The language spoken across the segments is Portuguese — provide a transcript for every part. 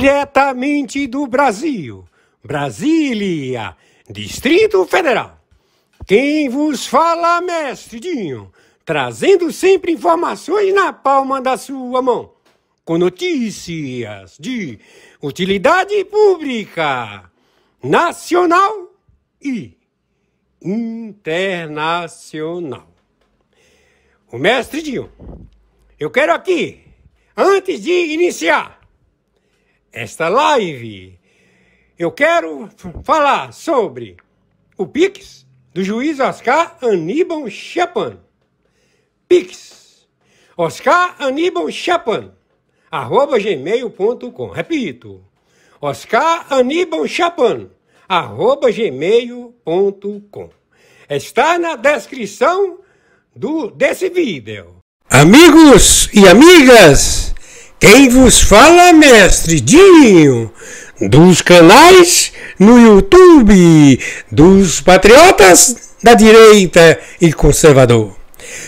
Diretamente do Brasil, Brasília, Distrito Federal. Quem vos fala, mestre Dinho, trazendo sempre informações na palma da sua mão, com notícias de utilidade pública, nacional e internacional. O mestre Dinho, eu quero aqui, antes de iniciar esta live, eu quero falar sobre o Pix do juiz Oscar Aníbal Chapan. Pix, Oscar Aníbal Chapan, @gmail.com. Repito, Oscar Aníbal Chapan, @gmail.com. Está na descrição desse vídeo. Amigos e amigas, quem vos fala é mestre Dinho, dos canais no YouTube, dos patriotas da direita e conservador.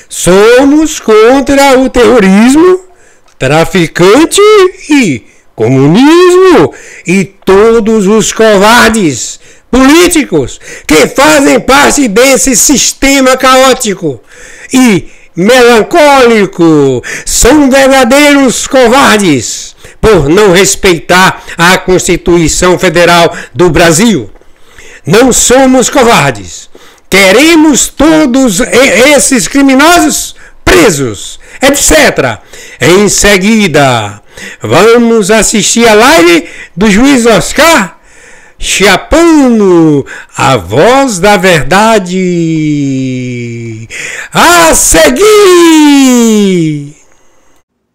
Somos contra o terrorismo, traficante e comunismo e todos os covardes políticos que fazem parte desse sistema caótico e melancólico. São verdadeiros covardes por não respeitar a Constituição Federal do Brasil. Não somos covardes. Queremos todos esses criminosos presos, etc. Em seguida, vamos assistir a live do juiz Oscar Chapan, a voz da verdade. A seguir!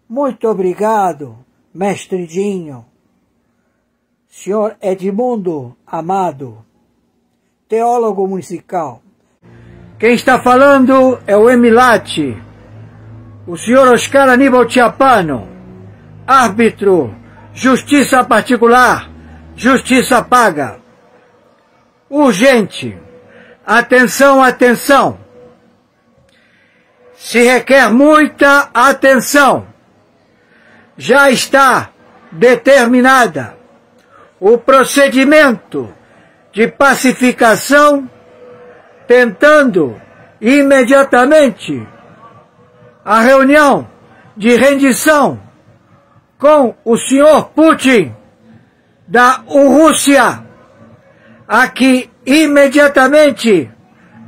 Muito obrigado, mestre Dinho. Senhor Edmundo Amado, teólogo musical. Quem está falando é o Emilate, o senhor Oscar Aníbal Chapan, árbitro, justiça particular, justiça paga. Urgente. Atenção, atenção. Se requer muita atenção. Já está determinada o procedimento de pacificação, tentando imediatamente a reunião de rendição com o senhor Putin da Rússia, a que imediatamente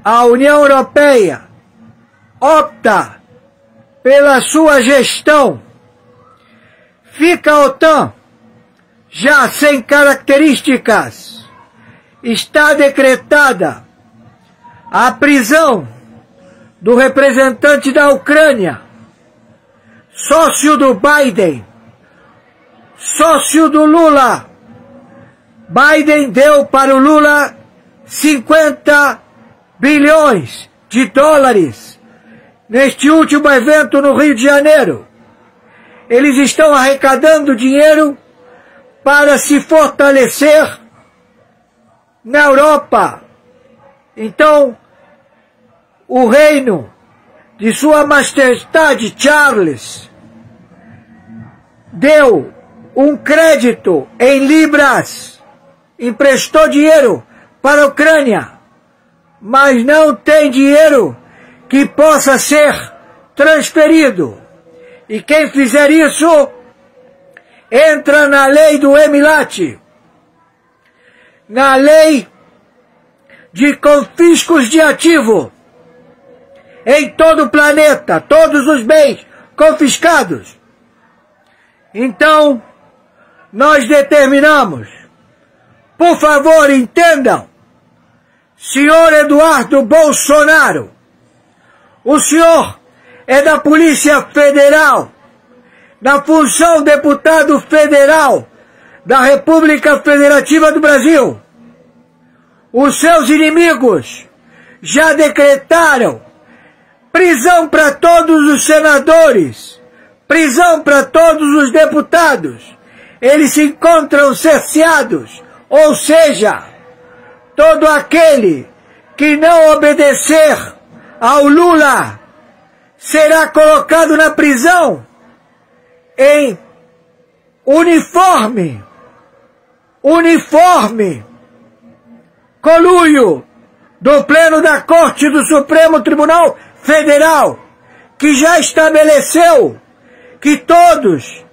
a União Europeia opta pela sua gestão. Fica a OTAN já sem características. Está decretada a prisão do representante da Ucrânia, sócio do Biden, sócio do Lula. Biden deu para o Lula 50 bilhões de dólares neste último evento no Rio de Janeiro. Eles estão arrecadando dinheiro para se fortalecer na Europa. Então, o reino de Sua Majestade Charles deu um crédito em libras, emprestou dinheiro para a Ucrânia, mas não tem dinheiro que possa ser transferido. E quem fizer isso entra na lei do Emilate, na lei de confiscos de ativo em todo o planeta, todos os bens confiscados. Então, nós determinamos, por favor, entendam, senhor Eduardo Bolsonaro, o senhor é da Polícia Federal, na função deputado federal da República Federativa do Brasil. Os seus inimigos já decretaram prisão para todos os senadores, prisão para todos os deputados. Eles se encontram cerceados, ou seja, todo aquele que não obedecer ao Lula será colocado na prisão em uniforme uniforme, conluio do Pleno da Corte do Supremo Tribunal Federal, que já estabeleceu que todos,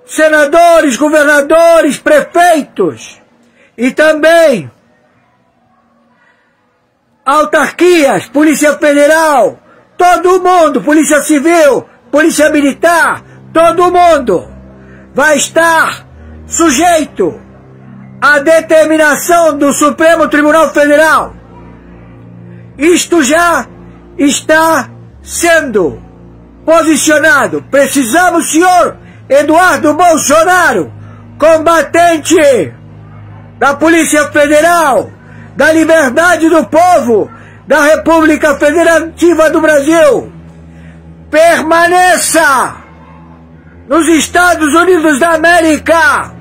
senadores, governadores, prefeitos e também autarquias, Polícia Federal, todo mundo, Polícia Civil, Polícia Militar, todo mundo vai estar sujeito à determinação do Supremo Tribunal Federal. Isto já está sendo posicionado. Precisamos, senhor Eduardo Bolsonaro, combatente da Polícia Federal, da liberdade do povo, da República Federativa do Brasil, permaneça nos Estados Unidos da América.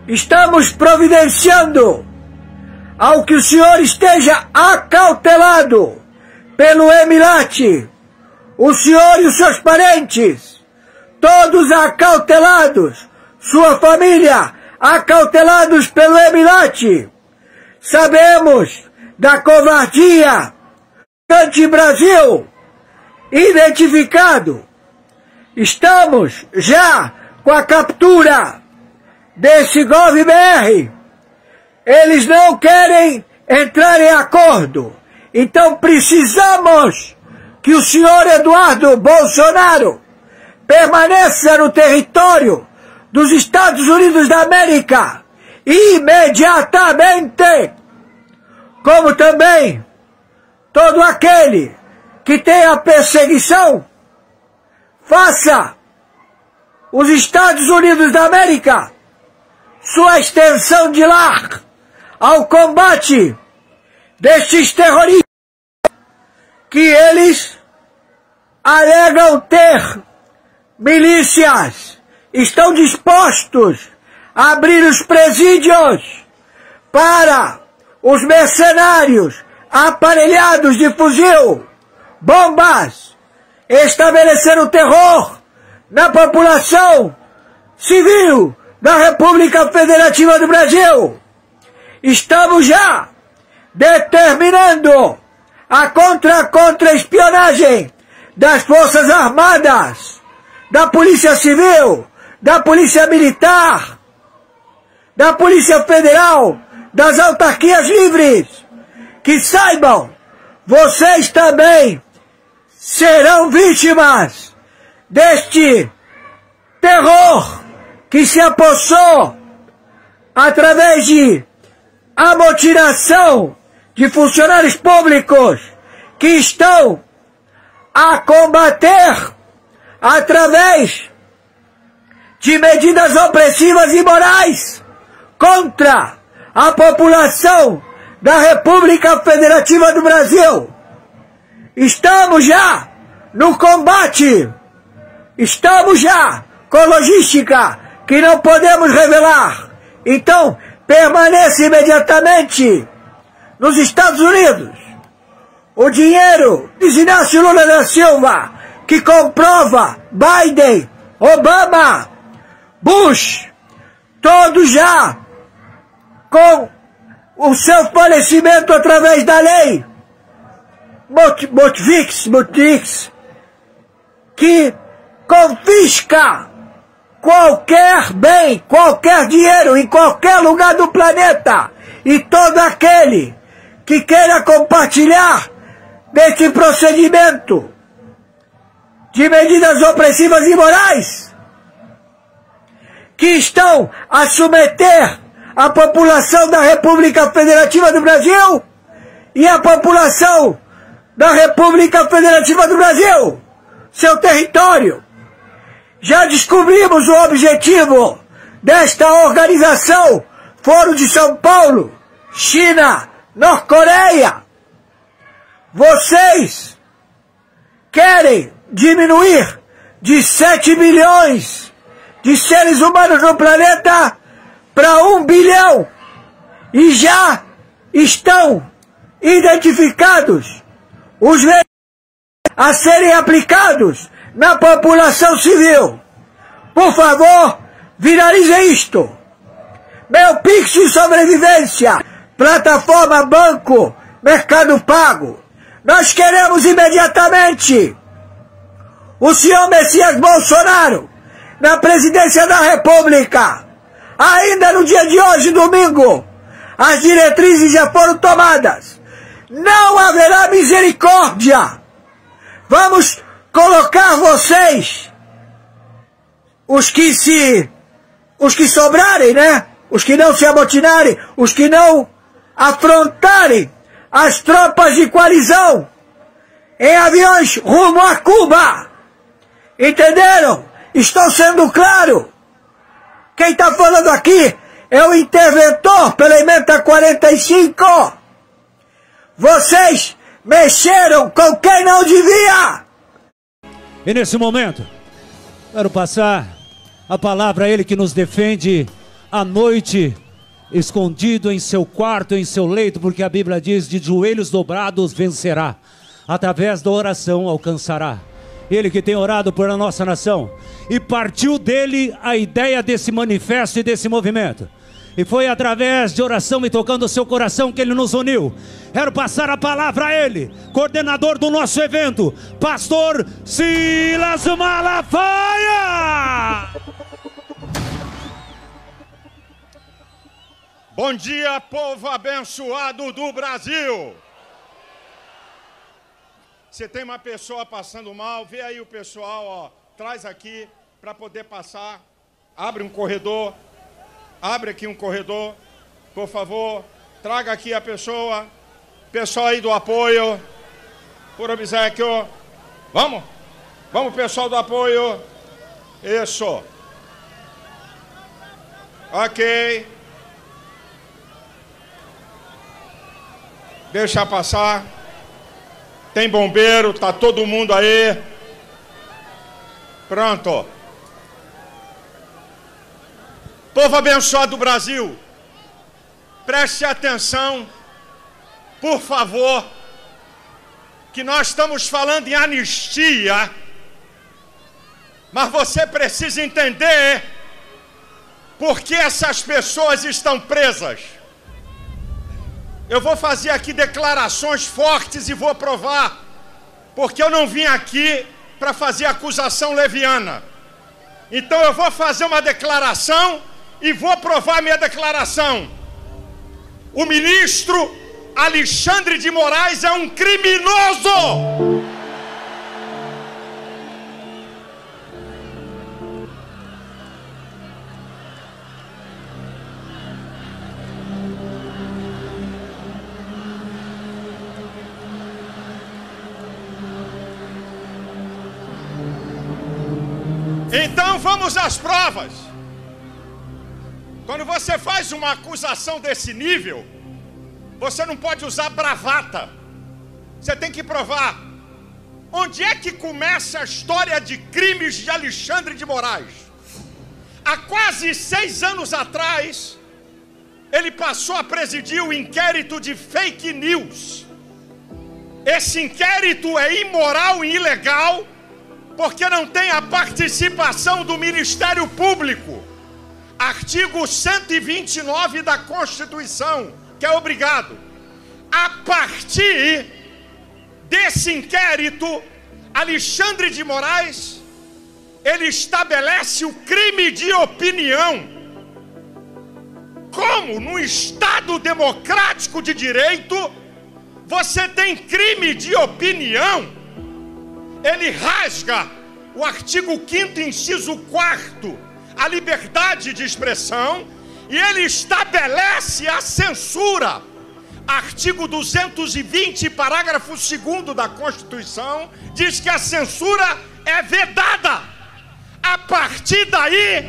Estamos providenciando ao que o senhor esteja acautelado pelo Emilate, o senhor e os seus parentes, todos acautelados, sua família acautelados pelo Emilate. Sabemos da covardia anti-Brasil identificado. Estamos já com a captura desse GovBR. Eles não querem entrar em acordo. Então precisamos que o senhor Eduardo Bolsonaro permaneça no território dos Estados Unidos da América imediatamente, como também todo aquele que tenha perseguição, faça os Estados Unidos da América sua extensão de lar ao combate destes terroristas que eles alegam ter milícias, estão dispostos a abrir os presídios para os mercenários aparelhados de fuzil, bombas, estabelecer o terror na população civil da República Federativa do Brasil. Estamos já determinando a contra-espionagem das Forças Armadas, da Polícia Civil, da Polícia Militar, da Polícia Federal, das autarquias livres. Que saibam, vocês também serão vítimas deste terror que se apossou através de amotinação de funcionários públicos que estão a combater através de medidas opressivas e imorais contra a população da República Federativa do Brasil. Estamos já no combate, estamos já com logística que não podemos revelar. Então, permaneça imediatamente nos Estados Unidos. O dinheiro de Inácio Lula da Silva, que comprova Biden, Obama, Bush, todos já com o seu falecimento através da lei Motvix, que confisca qualquer bem, qualquer dinheiro em qualquer lugar do planeta, e todo aquele que queira compartilhar desse procedimento de medidas opressivas e imorais que estão a submeter a população da República Federativa do Brasil e a população da República Federativa do Brasil, seu território. Já descobrimos o objetivo desta organização, Foro de São Paulo, China, Norte-Coreia. Vocês querem diminuir de 7 bilhões de seres humanos no planeta para 1 bilhão. E já estão identificados os ventos a serem aplicados na população civil. Por favor, viralize isto. Meu Pix de sobrevivência, plataforma banco, Mercado Pago. Nós queremos imediatamente o senhor Messias Bolsonaro na presidência da República. Ainda no dia de hoje, domingo, as diretrizes já foram tomadas. Não haverá misericórdia. Vamos colocar vocês, os que sobrarem, né? Os que não se amotinarem, os que não afrontarem as tropas de coalizão em aviões rumo a Cuba. Entenderam? Estou sendo claro. Quem está falando aqui é o interventor pela emenda 45. Vocês mexeram com quem não devia. E nesse momento, quero passar a palavra a ele que nos defende à noite, escondido em seu quarto, em seu leito, porque a Bíblia diz: de joelhos dobrados vencerá, através da oração alcançará. Ele que tem orado por a nossa nação, e partiu dele a ideia desse manifesto e desse movimento. E foi através de oração e tocando o seu coração que ele nos uniu. Quero passar a palavra a ele, coordenador do nosso evento, Pastor Silas Malafaia. Bom dia, povo abençoado do Brasil. Você tem uma pessoa passando mal, vê aí o pessoal, ó, traz aqui para poder passar. Abre um corredor. Abre aqui um corredor, por favor. Traga aqui a pessoa. Pessoal aí do apoio. Por obséquio. Vamos? Vamos, pessoal do apoio. Isso. Ok. Deixa passar. Tem bombeiro, tá todo mundo aí. Pronto. Povo abençoado do Brasil, preste atenção, por favor, que nós estamos falando em anistia, mas você precisa entender por que essas pessoas estão presas. Eu vou fazer aqui declarações fortes e vou provar, porque eu não vim aqui para fazer acusação leviana. Então eu vou fazer uma declaração e vou provar minha declaração. O ministro Alexandre de Moraes é um criminoso! Então vamos às provas. Quando você faz uma acusação desse nível, você não pode usar bravata. Você tem que provar. Onde é que começa a história de crimes de Alexandre de Moraes? Há quase 6 anos atrás, ele passou a presidir o inquérito de fake news. Esse inquérito é imoral e ilegal, porque não tem a participação do Ministério Público. Artigo 129 da Constituição, que é obrigado. A partir desse inquérito, Alexandre de Moraes, ele estabelece o crime de opinião. Como no Estado democrático de direito, você tem crime de opinião? Ele rasga o artigo 5º, inciso 4º, a liberdade de expressão, e ele estabelece a censura. Artigo 220, parágrafo 2º da Constituição, diz que a censura é vedada. A partir daí,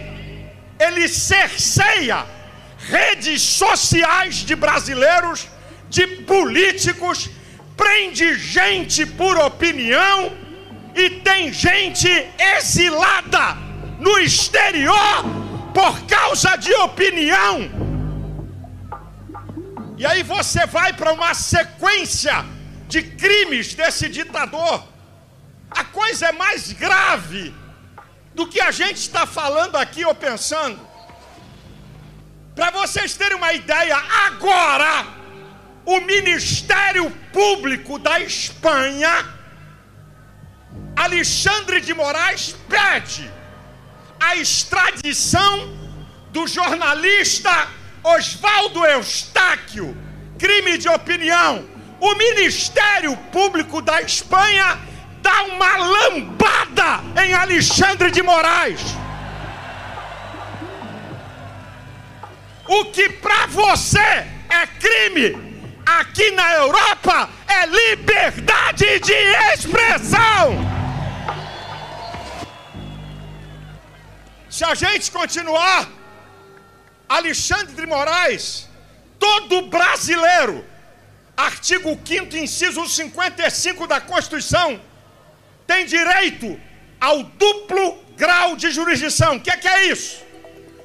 ele cerceia redes sociais de brasileiros, de políticos, prende gente por opinião e tem gente exilada no exterior por causa de opinião. E aí você vai para uma sequência de crimes desse ditador. A coisa é mais grave do que a gente está falando aqui ou pensando. Para vocês terem uma ideia, agora o Ministério Público da Espanha, Alexandre de Moraes, pede a extradição do jornalista Oswaldo Eustáquio, crime de opinião. O Ministério Público da Espanha dá uma lambada em Alexandre de Moraes. O que para você é crime, aqui na Europa é liberdade de expressão. Se a gente continuar, Alexandre de Moraes, todo brasileiro, artigo 5º, inciso 55 da Constituição, tem direito ao duplo grau de jurisdição. O que é isso?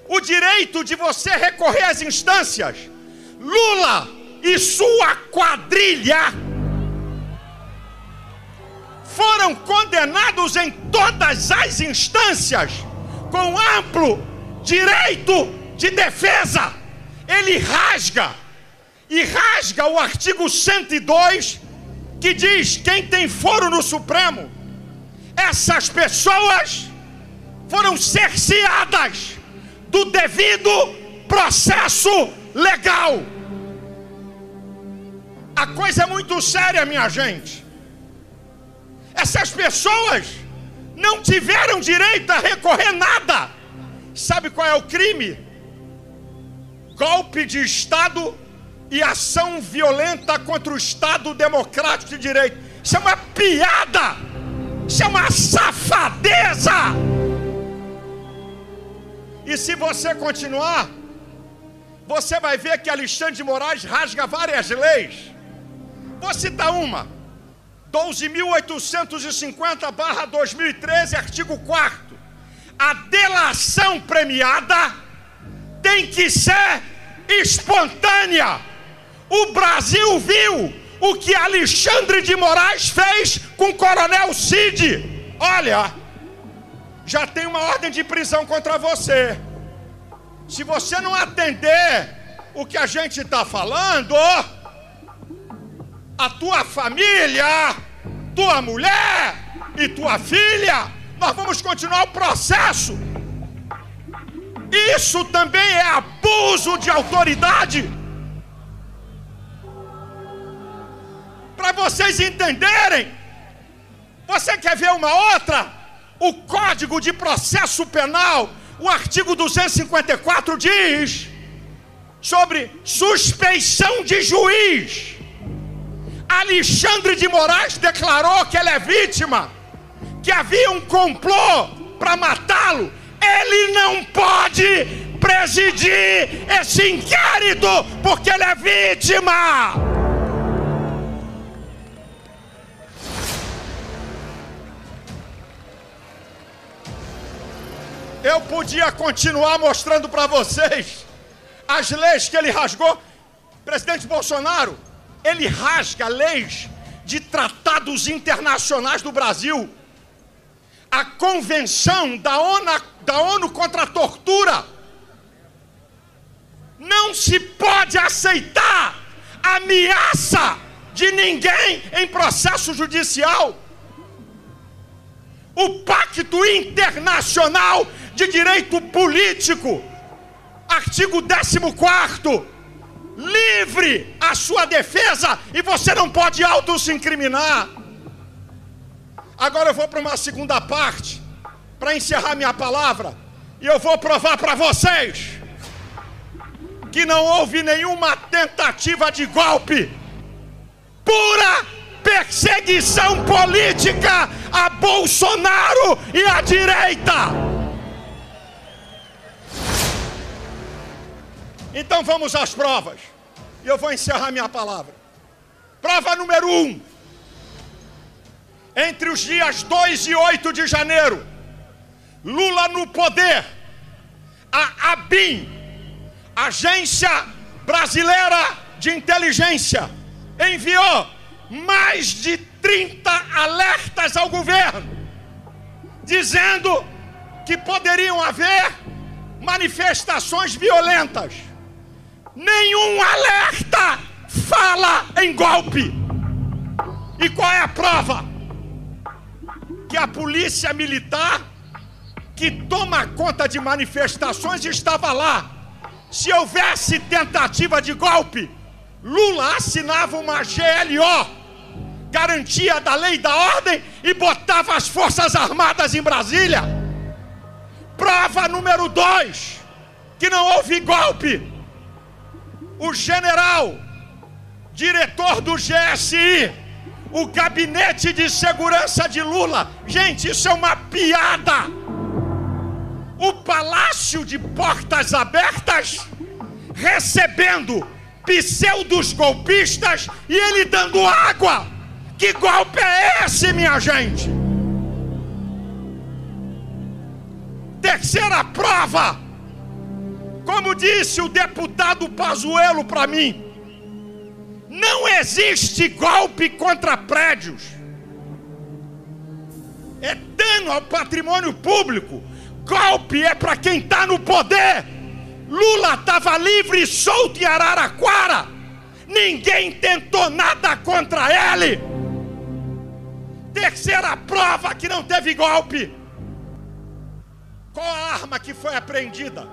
O direito de você recorrer às instâncias. Lula e sua quadrilha foram condenados em todas as instâncias com amplo direito de defesa. Ele rasga o artigo 102, que diz: quem tem foro no Supremo, essas pessoas foram cerceadas do devido processo legal. A coisa é muito séria, minha gente. Essas pessoas não tiveram direito a recorrer nada. Sabe qual é o crime? Golpe de Estado e ação violenta contra o Estado democrático de direito. Isso é uma piada. Isso é uma safadeza. E se você continuar, você vai ver que Alexandre de Moraes rasga várias leis. Vou citar uma: 12.850/2013, artigo 4º. A delação premiada tem que ser espontânea. O Brasil viu o que Alexandre de Moraes fez com o Coronel Cid. Olha, já tem uma ordem de prisão contra você. Se você não atender o que a gente está falando, a tua família, tua mulher e tua filha, nós vamos continuar o processo. Isso também é abuso de autoridade. Para vocês entenderem, você quer ver uma outra? O Código de Processo Penal, o artigo 254 diz sobre suspeição de juiz. Alexandre de Moraes declarou que ele é vítima, que havia um complô para matá-lo. Ele não pode presidir esse inquérito porque ele é vítima. Eu podia continuar mostrando para vocês as leis que ele rasgou. Presidente Bolsonaro, ele rasga leis de tratados internacionais do Brasil. A Convenção da ONU contra a Tortura. Não se pode aceitar ameaça de ninguém em processo judicial. O Pacto Internacional de Direito Político, artigo 14º, livre a sua defesa e você não pode auto-se incriminar. Agora eu vou para uma segunda parte, para encerrar minha palavra, e eu vou provar para vocês que não houve nenhuma tentativa de golpe. Pura perseguição política a Bolsonaro e à direita. Então vamos às provas. E eu vou encerrar minha palavra. Prova número 1. Entre os dias 2 e 8 de janeiro, Lula no poder, a ABIN, Agência Brasileira de Inteligência, enviou mais de 30 alertas ao governo, dizendo que poderiam haver manifestações violentas. Nenhum alerta fala em golpe. E qual é a prova? Que a polícia militar que toma conta de manifestações estava lá. Se houvesse tentativa de golpe, Lula assinava uma GLO, garantia da lei e da ordem, e botava as Forças Armadas em Brasília. Prova número 2, que não houve golpe. O general, diretor do GSI, o gabinete de segurança de Lula. Gente, isso é uma piada. O palácio de portas abertas, recebendo pseudos golpistas e ele dando água. Que golpe é esse, minha gente? Terceira prova. Como disse o deputado Pazuello para mim, não existe golpe contra prédios. É dano ao patrimônio público. Golpe é para quem está no poder. Lula estava livre e solto em Araraquara. Ninguém tentou nada contra ele. Terceira prova que não teve golpe. Qual a arma que foi apreendida?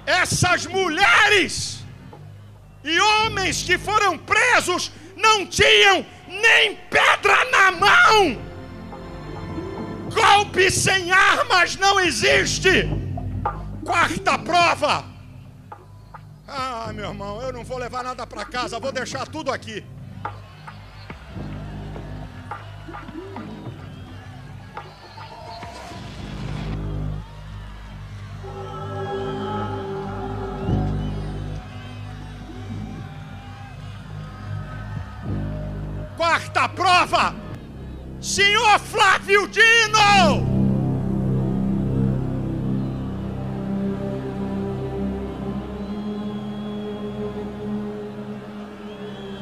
Essas mulheres e homens que foram presos não tinham nem pedra na mão. Golpe sem armas não existe. Quarta prova. Ah, meu irmão, eu não vou levar nada para casa, vou deixar tudo aqui. Quarta prova, senhor Flávio Dino.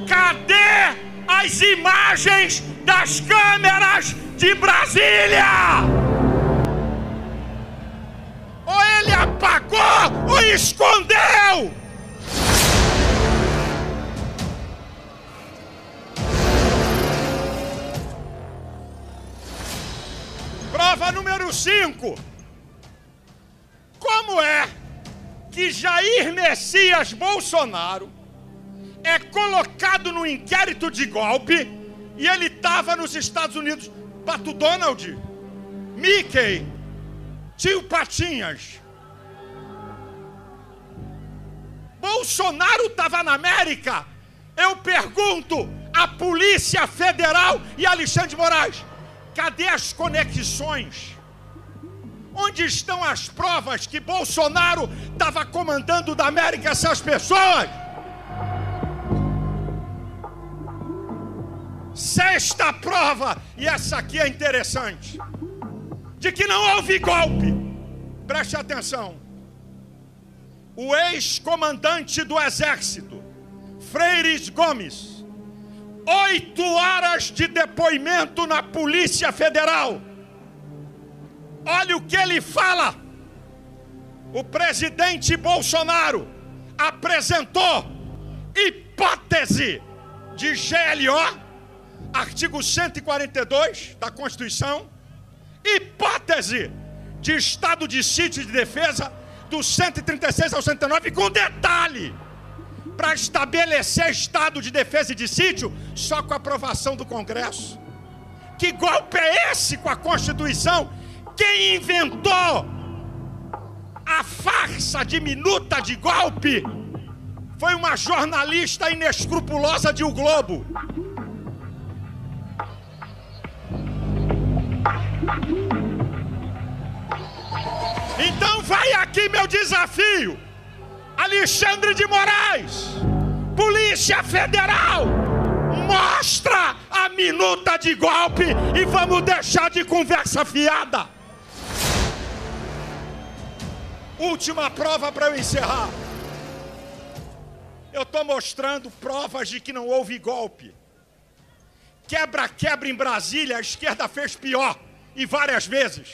Cadê as imagens das câmeras de Brasília? Ou ele apagou ou escondeu? Prova número 5. Como é que Jair Messias Bolsonaro é colocado no inquérito de golpe e ele estava nos Estados Unidos? Pato Donald, Mickey, Tio Patinhas. Bolsonaro estava na América. Eu pergunto à Polícia Federal e Alexandre de Moraes, cadê as conexões? Onde estão as provas que Bolsonaro estava comandando da América essas pessoas? Sexta prova, e essa aqui é interessante, de que não houve golpe. Preste atenção. O ex-comandante do Exército, Freires Gomes, 8 horas de depoimento na Polícia Federal. Olha o que ele fala. O presidente Bolsonaro apresentou hipótese de GLO, artigo 142 da Constituição, hipótese de estado de sítio de defesa, do 136 ao 109, com detalhe, para estabelecer estado de defesa e de sítio só com a aprovação do Congresso. Que golpe é esse com a Constituição? Quem inventou a farsa diminuta de golpe foi uma jornalista inescrupulosa de O Globo. Então vai aqui meu desafio. Alexandre de Moraes, Polícia Federal, mostra a minuta de golpe e vamos deixar de conversa fiada. Última prova para eu encerrar. Eu estou mostrando provas de que não houve golpe. quebra-quebra em Brasília, a esquerda fez pior, e várias vezes.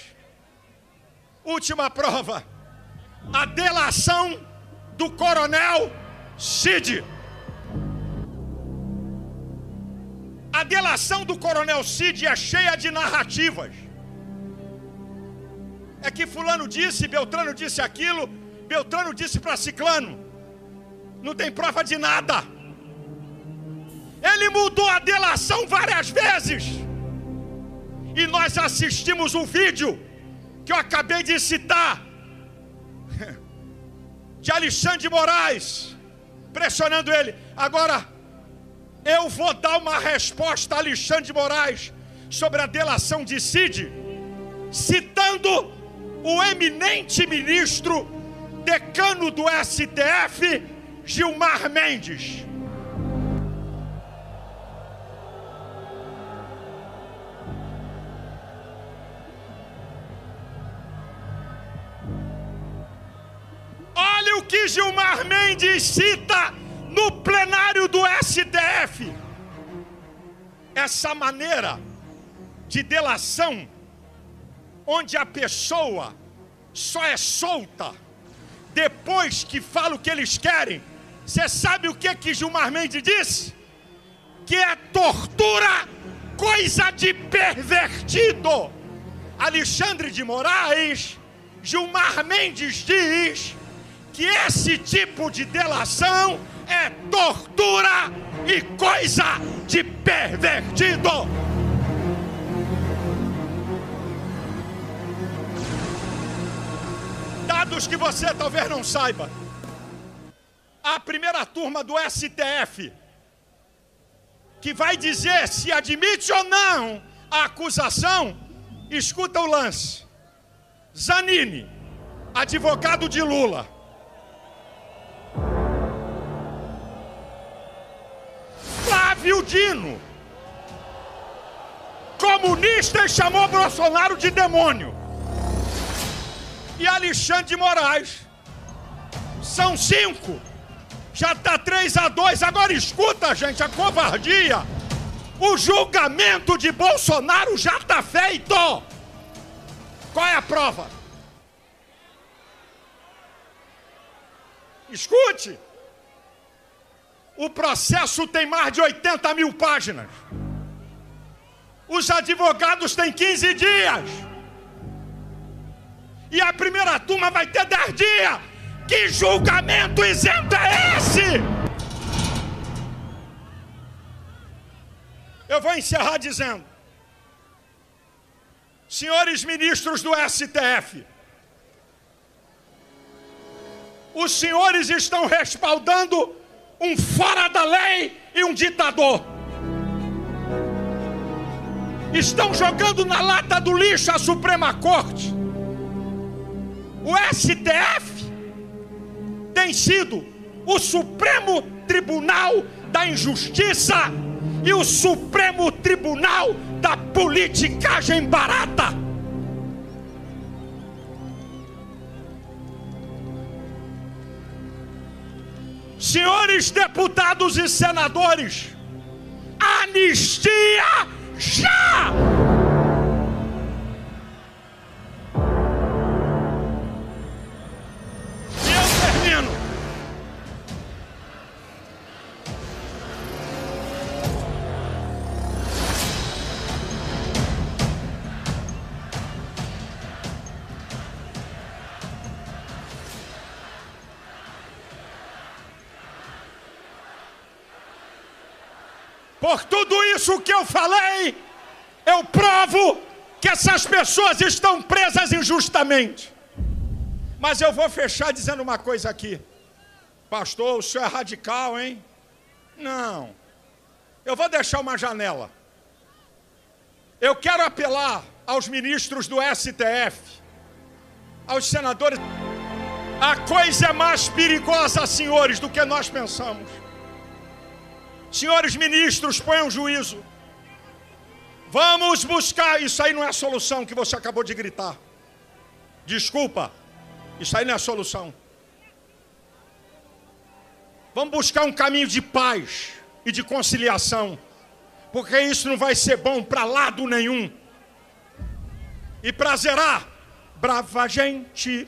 Última prova, a delação do coronel Cid. A delação do coronel Cid é cheia de narrativas. É que fulano disse, Beltrano disse aquilo, Beltrano disse para ciclano. Não tem prova de nada. Ele mudou a delação várias vezes. E nós assistimos um vídeo que eu acabei de citar, de Alexandre de Moraes, pressionando ele. Agora, eu vou dar uma resposta a Alexandre de Moraes sobre a delação de Cid, citando o eminente ministro, decano do STF, Gilmar Mendes. Olha o que Gilmar Mendes cita no plenário do STF. Essa maneira de delação, onde a pessoa só é solta depois que fala o que eles querem. Você sabe o que Gilmar Mendes disse? Que é tortura, coisa de pervertido. Alexandre de Moraes, Gilmar Mendes diz que esse tipo de delação é tortura e coisa de pervertido. Dados que você talvez não saiba. A primeira turma do STF, que vai dizer se admite ou não a acusação, escuta o lance. Zanini, advogado de Lula. Flávio Dino, comunista, e chamou Bolsonaro de demônio. E Alexandre de Moraes. São 5. Já está 3-2. Agora escuta, gente, a covardia. O julgamento de Bolsonaro já está feito. Qual é a prova? Escute. O processo tem mais de 80 mil páginas. Os advogados têm 15 dias. E a primeira turma vai ter 10 dias. Que julgamento isento é esse? Eu vou encerrar dizendo: senhores ministros do STF, os senhores estão respaldando um fora da lei e um ditador. Estão jogando na lata do lixo a Suprema Corte. O STF tem sido o Supremo Tribunal da Injustiça e o Supremo Tribunal da politicagem barata. Senhores deputados e senadores, anistia já! Por tudo isso que eu falei, eu provo que essas pessoas estão presas injustamente. Mas eu vou fechar dizendo uma coisa aqui. Pastor, o senhor é radical, hein? Não. Eu vou deixar uma janela. Eu quero apelar aos ministros do STF, aos senadores. A coisa é mais perigosa, senhores, do que nós pensamos. Senhores ministros, ponham juízo. Vamos buscar. Isso aí não é a solução que você acabou de gritar. Desculpa. Isso aí não é a solução. Vamos buscar um caminho de paz e de conciliação. porque isso não vai ser bom para lado nenhum. E para zerar, brava gente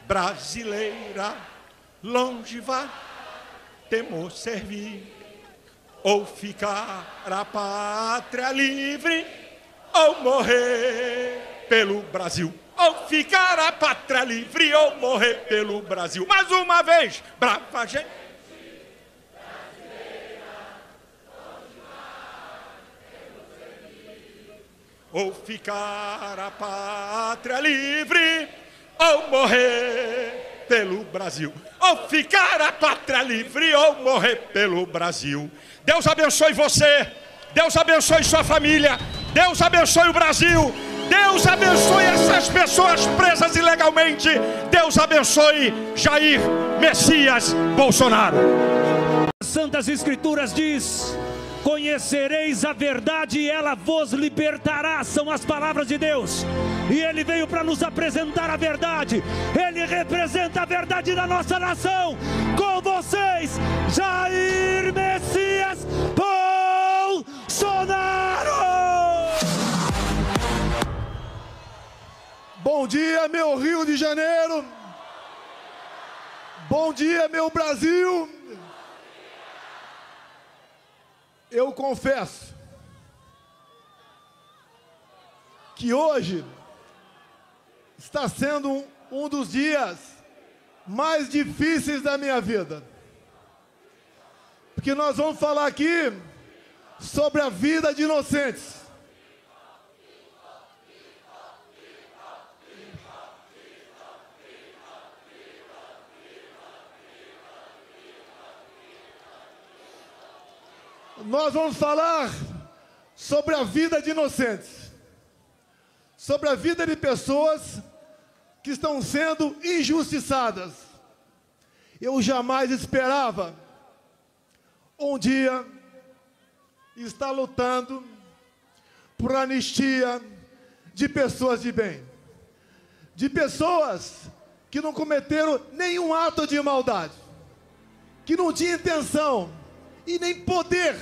brasileira, longe vai, temos servir, ou ficar a pátria livre, ou morrer pelo Brasil. Ou ficar a pátria livre, ou morrer pelo Brasil. Mais uma vez, brava gente ou ficar a pátria livre, ou morrer pelo Brasil. Ou ficar a pátria livre, ou morrer pelo Brasil. Deus abençoe você, Deus abençoe sua família, Deus abençoe o Brasil, Deus abençoe essas pessoas presas ilegalmente, Deus abençoe Jair Messias Bolsonaro. As Santas Escrituras diz: conhecereis a verdade e ela vos libertará. São as palavras de Deus. E Ele veio para nos apresentar a verdade. Ele representa a verdade da nossa nação. Com vocês, Jair Messias Bolsonaro. Bom dia, meu Rio de Janeiro. Bom dia, meu Brasil. Eu confesso que hoje está sendo um dos dias mais difíceis da minha vida. Porque nós vamos falar aqui sobre a vida de inocentes. Nós vamos falar sobre a vida de inocentes, sobre a vida de pessoas que estão sendo injustiçadas. Eu jamais esperava um dia estar lutando por anistia de pessoas de bem, de pessoas que não cometeram nenhum ato de maldade, que não tinham intenção e nem poder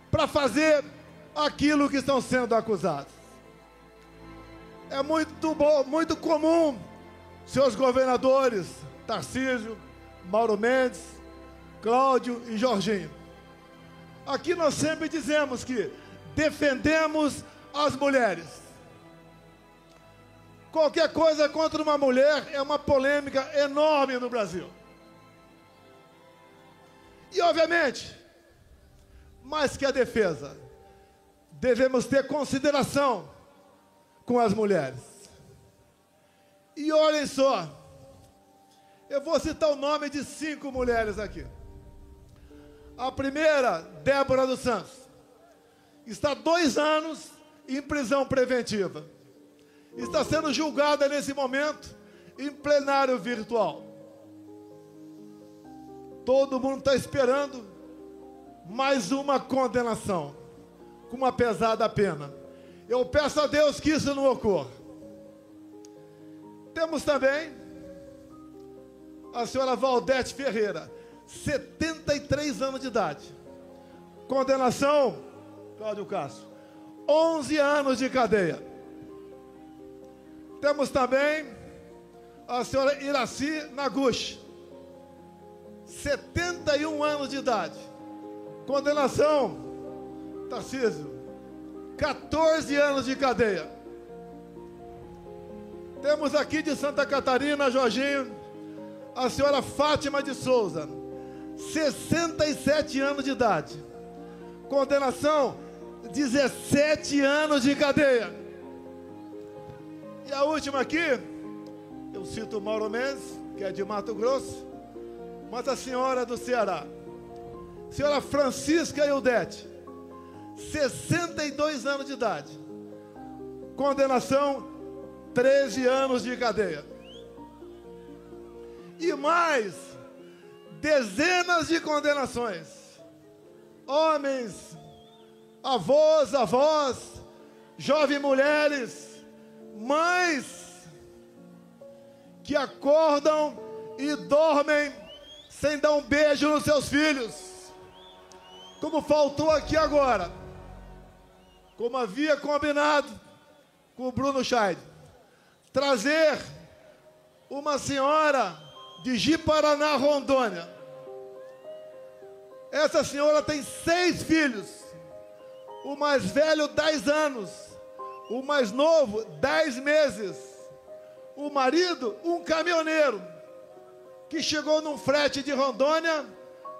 para fazer aquilo que estão sendo acusados. É muito comum seus governadores, Tarcísio, Mauro Mendes, Cláudio e Jorginho. Aqui nós sempre dizemos que defendemos as mulheres. Qualquer coisa contra uma mulher é uma polêmica enorme no Brasil. E, obviamente, mais que a defesa, devemos ter consideração com as mulheres. E olhem só, eu vou citar o nome de 5 mulheres aqui. A primeira, Débora dos Santos, está 2 anos em prisão preventiva. Está sendo julgada nesse momento em plenário virtual. Todo mundo está esperando mais uma condenação, com uma pesada pena. Eu peço a Deus que isso não ocorra. Temos também a senhora Valdete Ferreira, 73 anos de idade. Condenação, Cláudio Castro, 11 anos de cadeia. Temos também a senhora Iraci Naguchi, 71 anos de idade. Condenação, Tarcísio, 14 anos de cadeia. Temos aqui de Santa Catarina, Jorginho, a senhora Fátima de Souza, 67 anos de idade. Condenação, 17 anos de cadeia. E a última aqui, eu cito o Mauro Mendes, que é de Mato Grosso, mas a senhora do Ceará, senhora Francisca Eudete, 62 anos de idade. Condenação, 13 anos de cadeia. E mais dezenas de condenações. Homens, avós, jovens mulheres, mães que acordam e dormem sem dar um beijo nos seus filhos. Como faltou aqui agora, como havia combinado com o Bruno Scheid, trazer uma senhora de Ji-Paraná, Rondônia. Essa senhora tem 6 filhos. O mais velho, 10 anos. O mais novo, 10 meses. O marido, um caminhoneiro, que chegou num frete de Rondônia,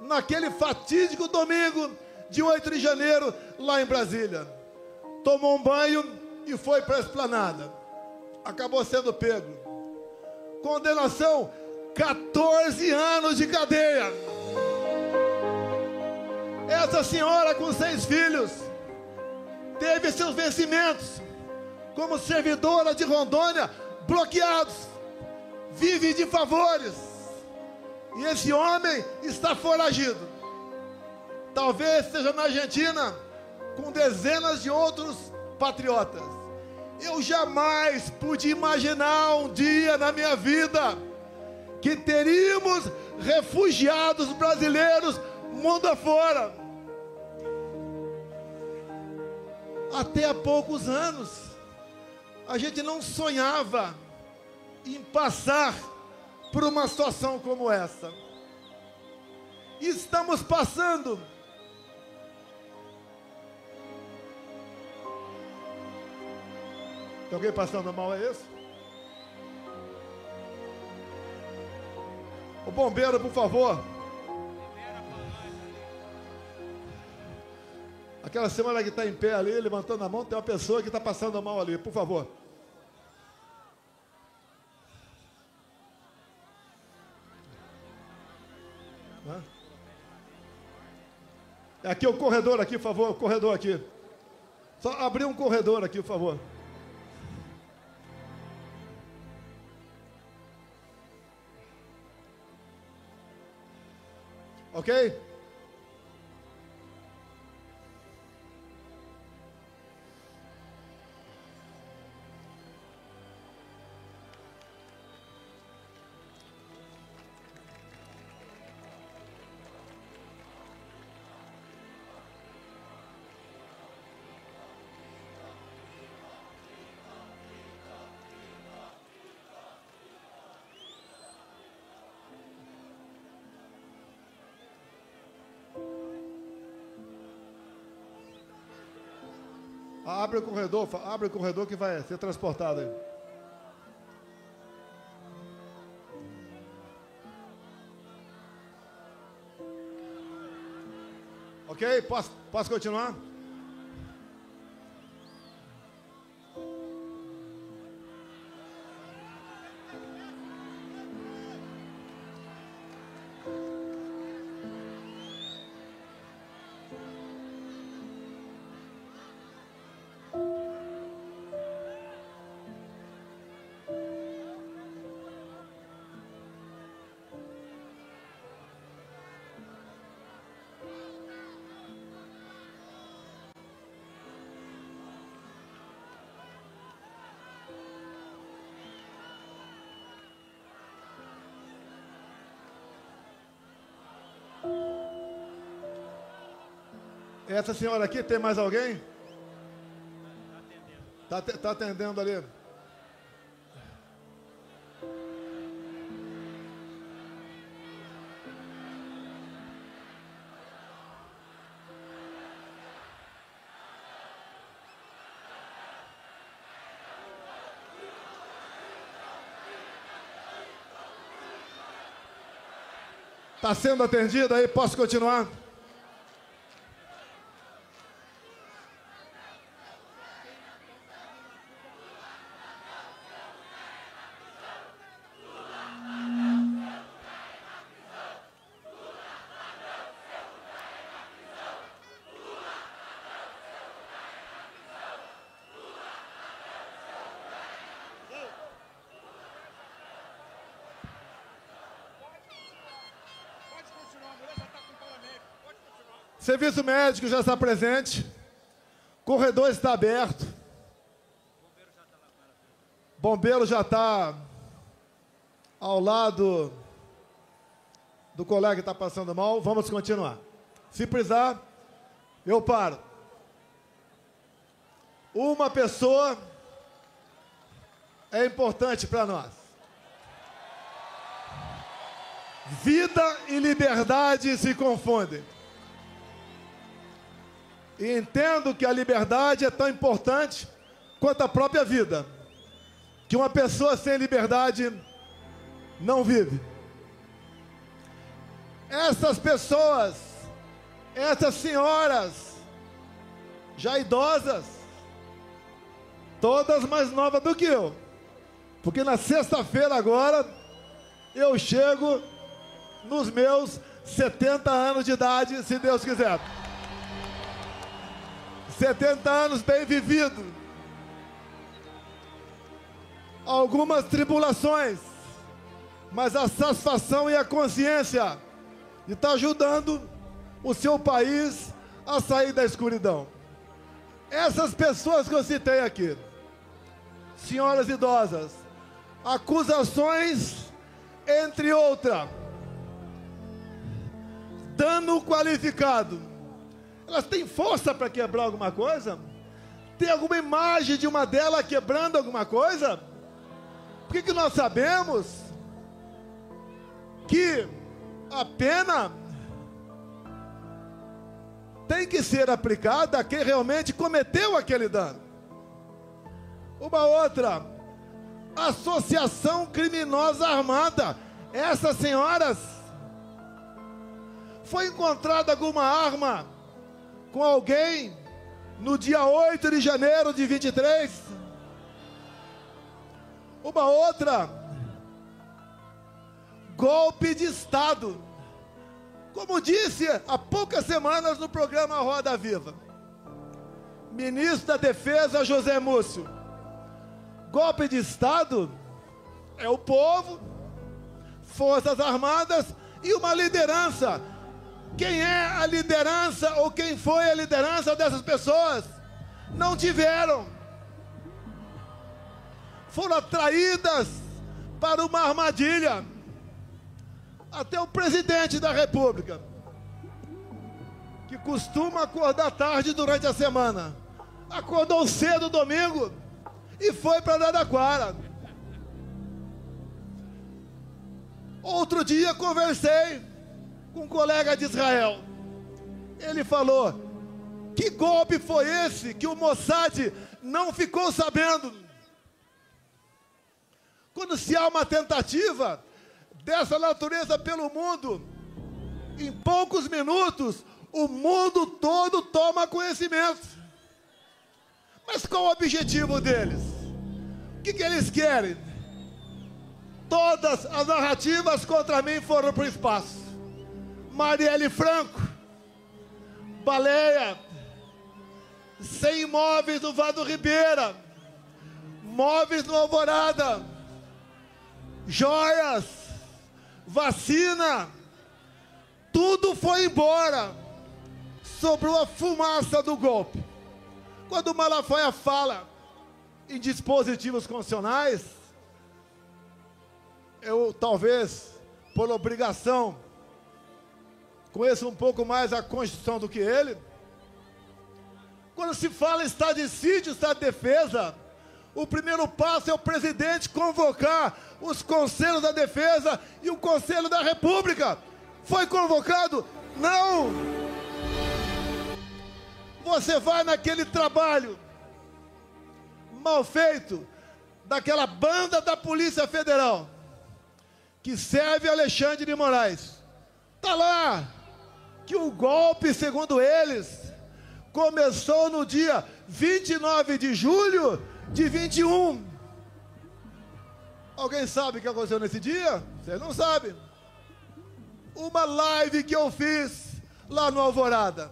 naquele fatídico domingo de 8 de janeiro, lá em Brasília. Tomou um banho e foi para a esplanada. Acabou sendo pego. Condenação, 14 anos de cadeia. Essa senhora com 6 filhos teve seus vencimentos como servidora de Rondônia bloqueados. Vive de favores. E esse homem está foragido. Talvez seja na Argentina, com dezenas de outros patriotas. Eu jamais pude imaginar um dia na minha vida que teríamos refugiados brasileiros mundo afora. Até há poucos anos, a gente não sonhava em passar por uma situação como essa. E estamos passando. Tem alguém passando mal, é isso? O bombeiro, por favor. Aquela senhora que está em pé ali, levantando a mão, tem uma pessoa que está passando mal ali, por favor. É aqui o corredor aqui, por favor, o corredor aqui. Só abrir um corredor aqui, por favor. Ok? Abre o corredor que vai ser transportado aí. Ok? Posso continuar? Essa senhora aqui, tem mais alguém? Tá atendendo ali. Está sendo atendida aí, posso continuar? Serviço médico já está presente. Corredor está aberto. Bombeiro já está ao lado do colega que está passando mal. Vamos continuar. Se precisar, eu paro. uma pessoa é importante para nós. Vida e liberdade se confundem. E entendo que a liberdade é tão importante quanto a própria vida. Que uma pessoa sem liberdade não vive. Essas pessoas, essas senhoras, já idosas, todas mais novas do que eu. Porque na sexta-feira agora, eu chego nos meus 70 anos de idade, se Deus quiser. 70 anos bem vivido. Algumas tribulações, mas a satisfação e a consciência de estar ajudando o seu país a sair da escuridão. Essas pessoas que eu citei aqui, senhoras idosas, acusações, entre outras, dano qualificado, elas têm força para quebrar alguma coisa? Tem alguma imagem de uma delas quebrando alguma coisa? Por que nós sabemos que a pena tem que ser aplicada a quem realmente cometeu aquele dano? Uma outra, associação criminosa armada. Essas senhoras, foi encontrada alguma arma com alguém no dia 8 de janeiro de 23? Uma outra, golpe de Estado. Como disse há poucas semanas no programa Roda Viva, ministro da Defesa José Múcio, golpe de Estado é o povo, Forças Armadas e uma liderança. Quem é a liderança ou quem foi a liderança dessas pessoas? Não tiveram. Foram atraídas para uma armadilha. Até o presidente da República, que costuma acordar tarde durante a semana, acordou cedo domingo e foi para Araraquara. Outro dia conversei com um colega de Israel. Ele falou: que golpe foi esse que o Mossad não ficou sabendo? Quando se há uma tentativa dessa natureza pelo mundo, em poucos minutos, o mundo todo toma conhecimento. Mas qual o objetivo deles? O que eles querem? Todas as narrativas contra mim foram para o espaço. Marielle Franco, baleia, 100 imóveis no Vado Ribeira, móveis no Alvorada, joias, vacina, tudo foi embora. Sobrou a fumaça do golpe. Quando o Malafaia fala em dispositivos constitucionais, eu talvez, por obrigação, conheço um pouco mais a Constituição do que ele. Quando se fala em estado de sítio, estado de defesa, o primeiro passo é o presidente convocar os conselhos da defesa e o Conselho da República. Foi convocado? Não! Você vai naquele trabalho mal feito daquela banda da Polícia Federal que serve Alexandre de Moraes. Está lá que o golpe, segundo eles, começou no dia 29 de julho de 21. Alguém sabe o que aconteceu nesse dia? Você não sabe. Uma live que eu fiz lá no Alvorada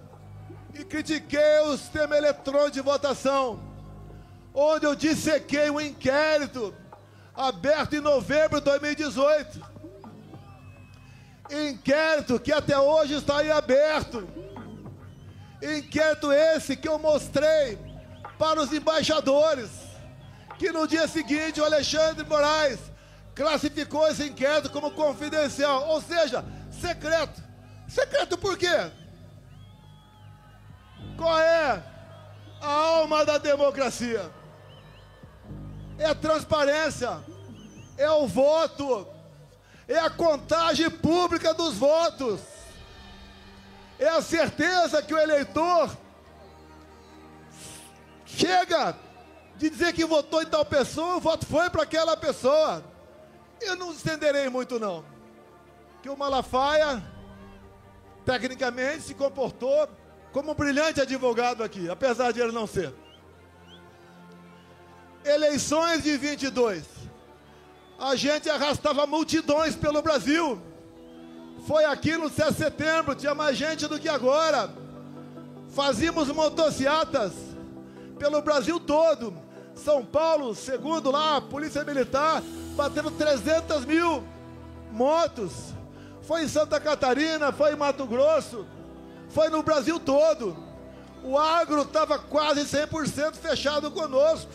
e critiquei o sistema eletrônico de votação, onde eu dissequei um inquérito aberto em novembro de 2018. Inquérito que até hoje está em aberto. Inquérito esse que eu mostrei para os embaixadores, que no dia seguinte o Alexandre de Moraes classificou esse inquérito como confidencial, ou seja, secreto. Secreto por quê? Qual é a alma da democracia. É a transparência, é o voto, é a contagem pública dos votos, é a certeza que o eleitor chega de dizer que votou em tal pessoa, o voto foi para aquela pessoa. Eu não estenderei muito não, que o Malafaia tecnicamente se comportou como um brilhante advogado aqui, apesar de ele não ser. Eleições de 22, a gente arrastava multidões pelo Brasil. Foi aqui no 7 de setembro, tinha mais gente do que agora. Fazíamos motocicletas pelo Brasil todo. São Paulo, segundo lá, a Polícia Militar, batendo 300 mil motos. Foi em Santa Catarina, foi em Mato Grosso, foi no Brasil todo. O agro estava quase 100% fechado conosco.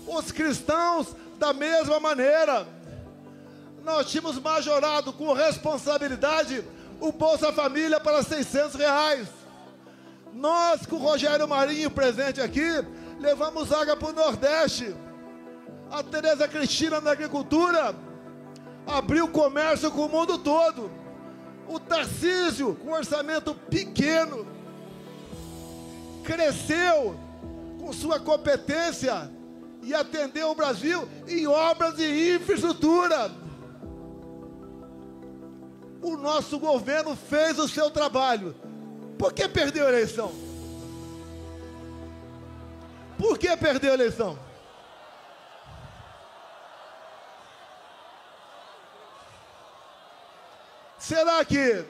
Os cristãos, da mesma maneira. Nós tínhamos majorado com responsabilidade o Bolsa Família para R$600. Nós, com o Rogério Marinho presente aqui, levamos água para o Nordeste. A Tereza Cristina na agricultura abriu comércio com o mundo todo. O Tarcísio, com orçamento pequeno, cresceu com sua competência e atendeu o Brasil em obras de infraestrutura. O nosso governo fez o seu trabalho. Por que perdeu a eleição? Por que perdeu a eleição? Será que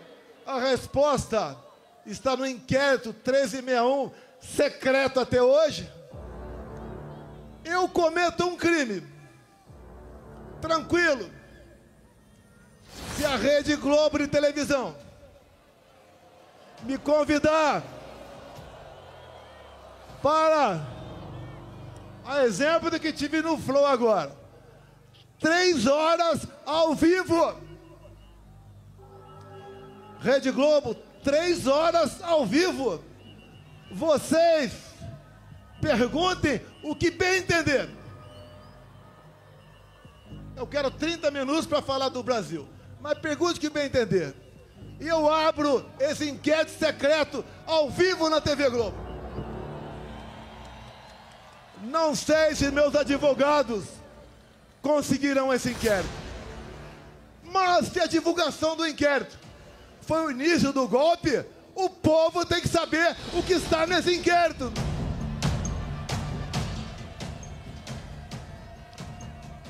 a resposta está no inquérito 1361, secreto até hoje? Eu cometo um crime, tranquilo, se a Rede Globo de televisão me convidar para, a exemplo do que tive no Flow agora, 3 horas ao vivo, Rede Globo, 3 horas ao vivo, vocês perguntem o que bem entender. Eu quero 30 minutos para falar do Brasil, mas pergunte o que bem entender. E eu abro esse inquérito secreto ao vivo na TV Globo. Não sei se meus advogados conseguirão esse inquérito, mas se a divulgação do inquérito foi o início do golpe, o povo tem que saber o que está nesse inquérito.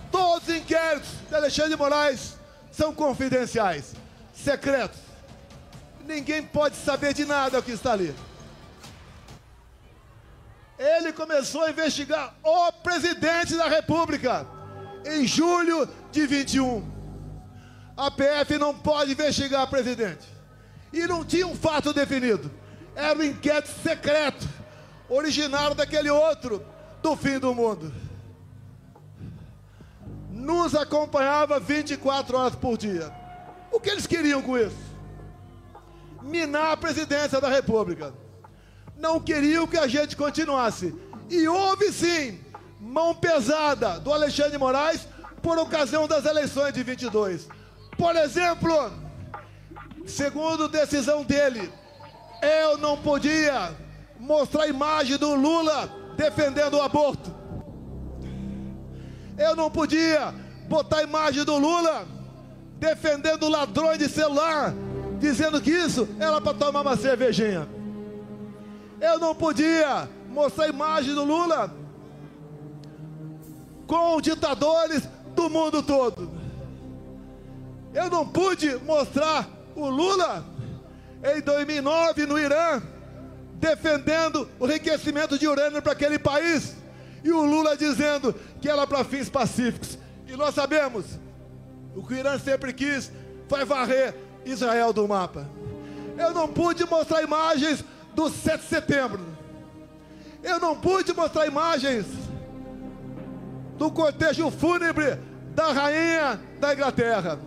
Todos os inquéritos de Alexandre de Moraes são confidenciais, secretos. Ninguém pode saber de nada o que está ali. Ele começou a investigar o presidente da República em julho de 21. A PF não pode investigar o presidente. E não tinha um fato definido. Era um inquérito secreto, originário daquele outro, do fim do mundo. Nos acompanhava 24 horas por dia. O que eles queriam com isso? Minar a presidência da República. Não queriam que a gente continuasse. E houve sim mão pesada do Alexandre de Moraes por ocasião das eleições de 22. Por exemplo, segundo decisão dele, eu não podia mostrar a imagem do Lula defendendo o aborto. Eu não podia botar a imagem do Lula defendendo ladrões de celular, dizendo que isso era para tomar uma cervejinha. Eu não podia mostrar a imagem do Lula com ditadores do mundo todo. Eu não pude mostrar o Lula em 2009 no Irã defendendo o enriquecimento de urânio para aquele país, e o Lula dizendo que era para fins pacíficos. E nós sabemos, o que o Irã sempre quis foi varrer Israel do mapa. Eu não pude mostrar imagens do 7 de setembro. Eu não pude mostrar imagens do cortejo fúnebre da rainha da Inglaterra.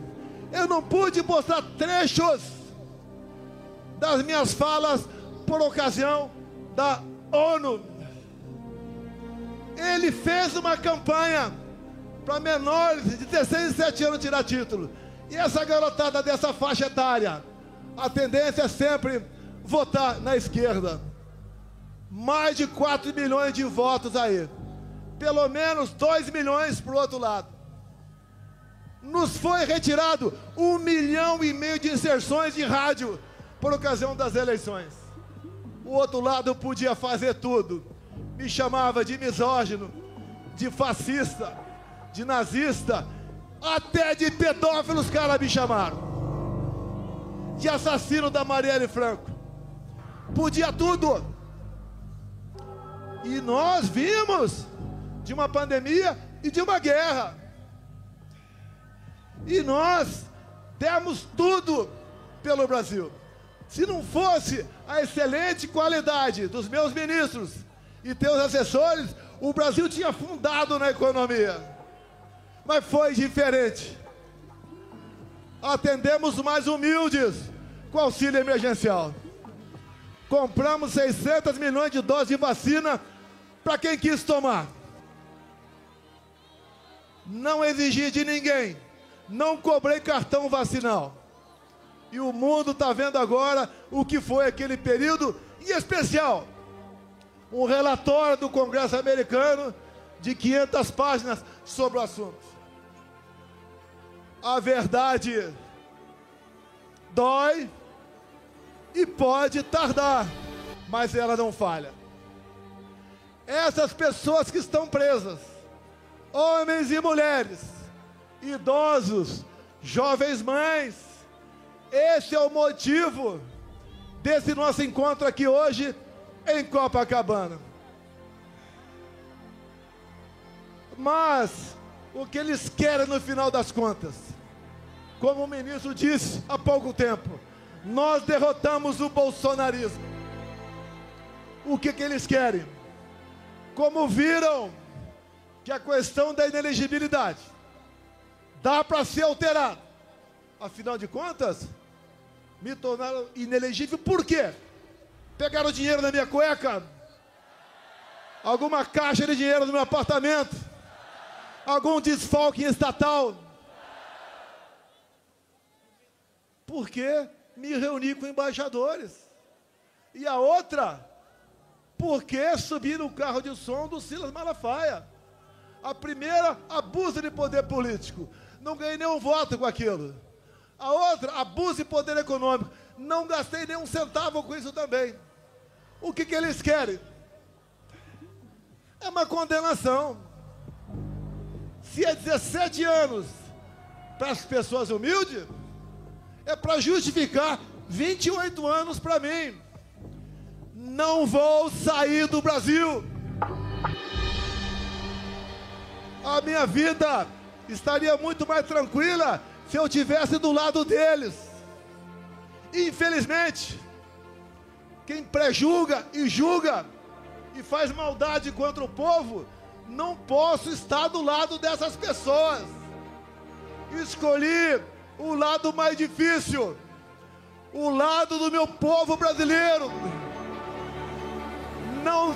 Eu não pude mostrar trechos das minhas falas por ocasião da ONU. ele fez uma campanha para menores de 16 e 17 anos tirar título. E essa garotada dessa faixa etária, a tendência é sempre votar na esquerda. Mais de 4 milhões de votos aí. Pelo menos 2 milhões para o outro lado. Nos foi retirado 1,5 milhão de inserções de rádio por ocasião das eleições. O outro lado podia fazer tudo. Me chamava de misógino, de fascista, de nazista, até de pedófilo os caras me chamaram. De assassino da Marielle Franco. Podia tudo. E nós vimos de uma pandemia e de uma guerra. E nós demos tudo pelo Brasil. Se não fosse a excelente qualidade dos meus ministros e teus assessores, o Brasil tinha afundado na economia. Mas foi diferente. Atendemos os mais humildes com auxílio emergencial. Compramos 600 milhões de doses de vacina para quem quis tomar. Não exigi de ninguém. Não cobrei cartão vacinal. E o mundo está vendo agora o que foi aquele período, em especial, um relatório do Congresso americano de 500 páginas sobre o assunto. A verdade dói e pode tardar, mas ela não falha. Essas pessoas que estão presas, homens e mulheres, idosos, jovens mães, esse é o motivo desse nosso encontro aqui hoje em Copacabana. Mas o que eles querem no final das contas, como o ministro disse há pouco tempo, nós derrotamos o bolsonarismo. O que eles querem? Como viram que a questão da inelegibilidade dá para ser alterada, afinal de contas, me tornaram inelegível. Por quê? Pegaram dinheiro na minha cueca? Alguma caixa de dinheiro no meu apartamento? Algum desfalque estatal? Porque me reuni com embaixadores. E a outra, porque subi no carro de som do Silas Malafaia. A primeira, abuso de poder político. Não ganhei nenhum voto com aquilo. A outra, abuso de poder econômico. Não gastei nenhum centavo com isso também. O que eles querem? É uma condenação. Se é 17 anos para as pessoas humildes, é para justificar 28 anos para mim. Não vou sair do Brasil. A minha vida estaria muito mais tranquila se eu estivesse do lado deles. Infelizmente, quem prejulga e julga e faz maldade contra o povo, não posso estar do lado dessas pessoas. Escolhi o lado mais difícil, o lado do meu povo brasileiro. Não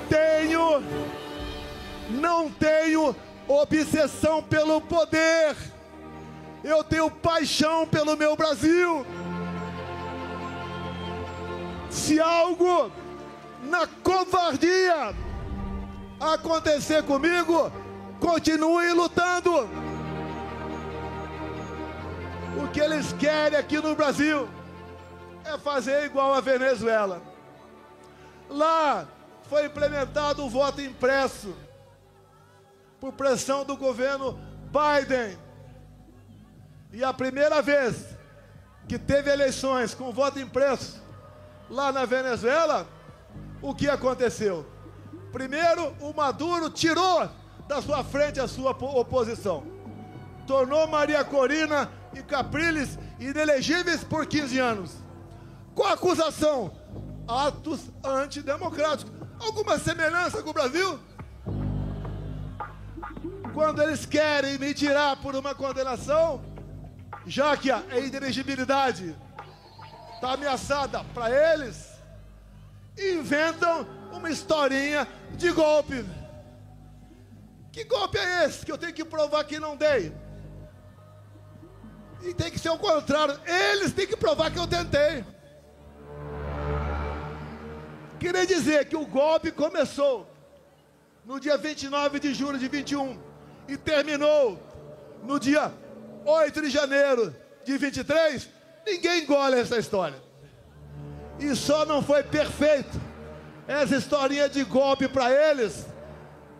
tenho obsessão pelo poder. Eu tenho paixão pelo meu Brasil. Se algo na covardia acontecer comigo, continue lutando. O que eles querem aqui no Brasil é fazer igual a Venezuela. Lá foi implementado o voto impresso por pressão do governo Biden. E a primeira vez que teve eleições com voto impresso lá na Venezuela, o que aconteceu? Primeiro, o Maduro tirou da sua frente a sua oposição. Tornou Maria Corina e Capriles inelegíveis por 15 anos. Com a acusação, atos antidemocráticos. Alguma semelhança com o Brasil? Quando eles querem me tirar por uma condenação, já que a inelegibilidade está ameaçada para eles, inventam uma historinha de golpe. Que golpe é esse que eu tenho que provar que não dei? E tem que ser o contrário. Eles têm que provar que eu tentei. Queria dizer que o golpe começou no dia 29 de julho de 21 e terminou no dia 8 de janeiro de 23. Ninguém engole essa história. E só não foi perfeito essa historinha de golpe para eles,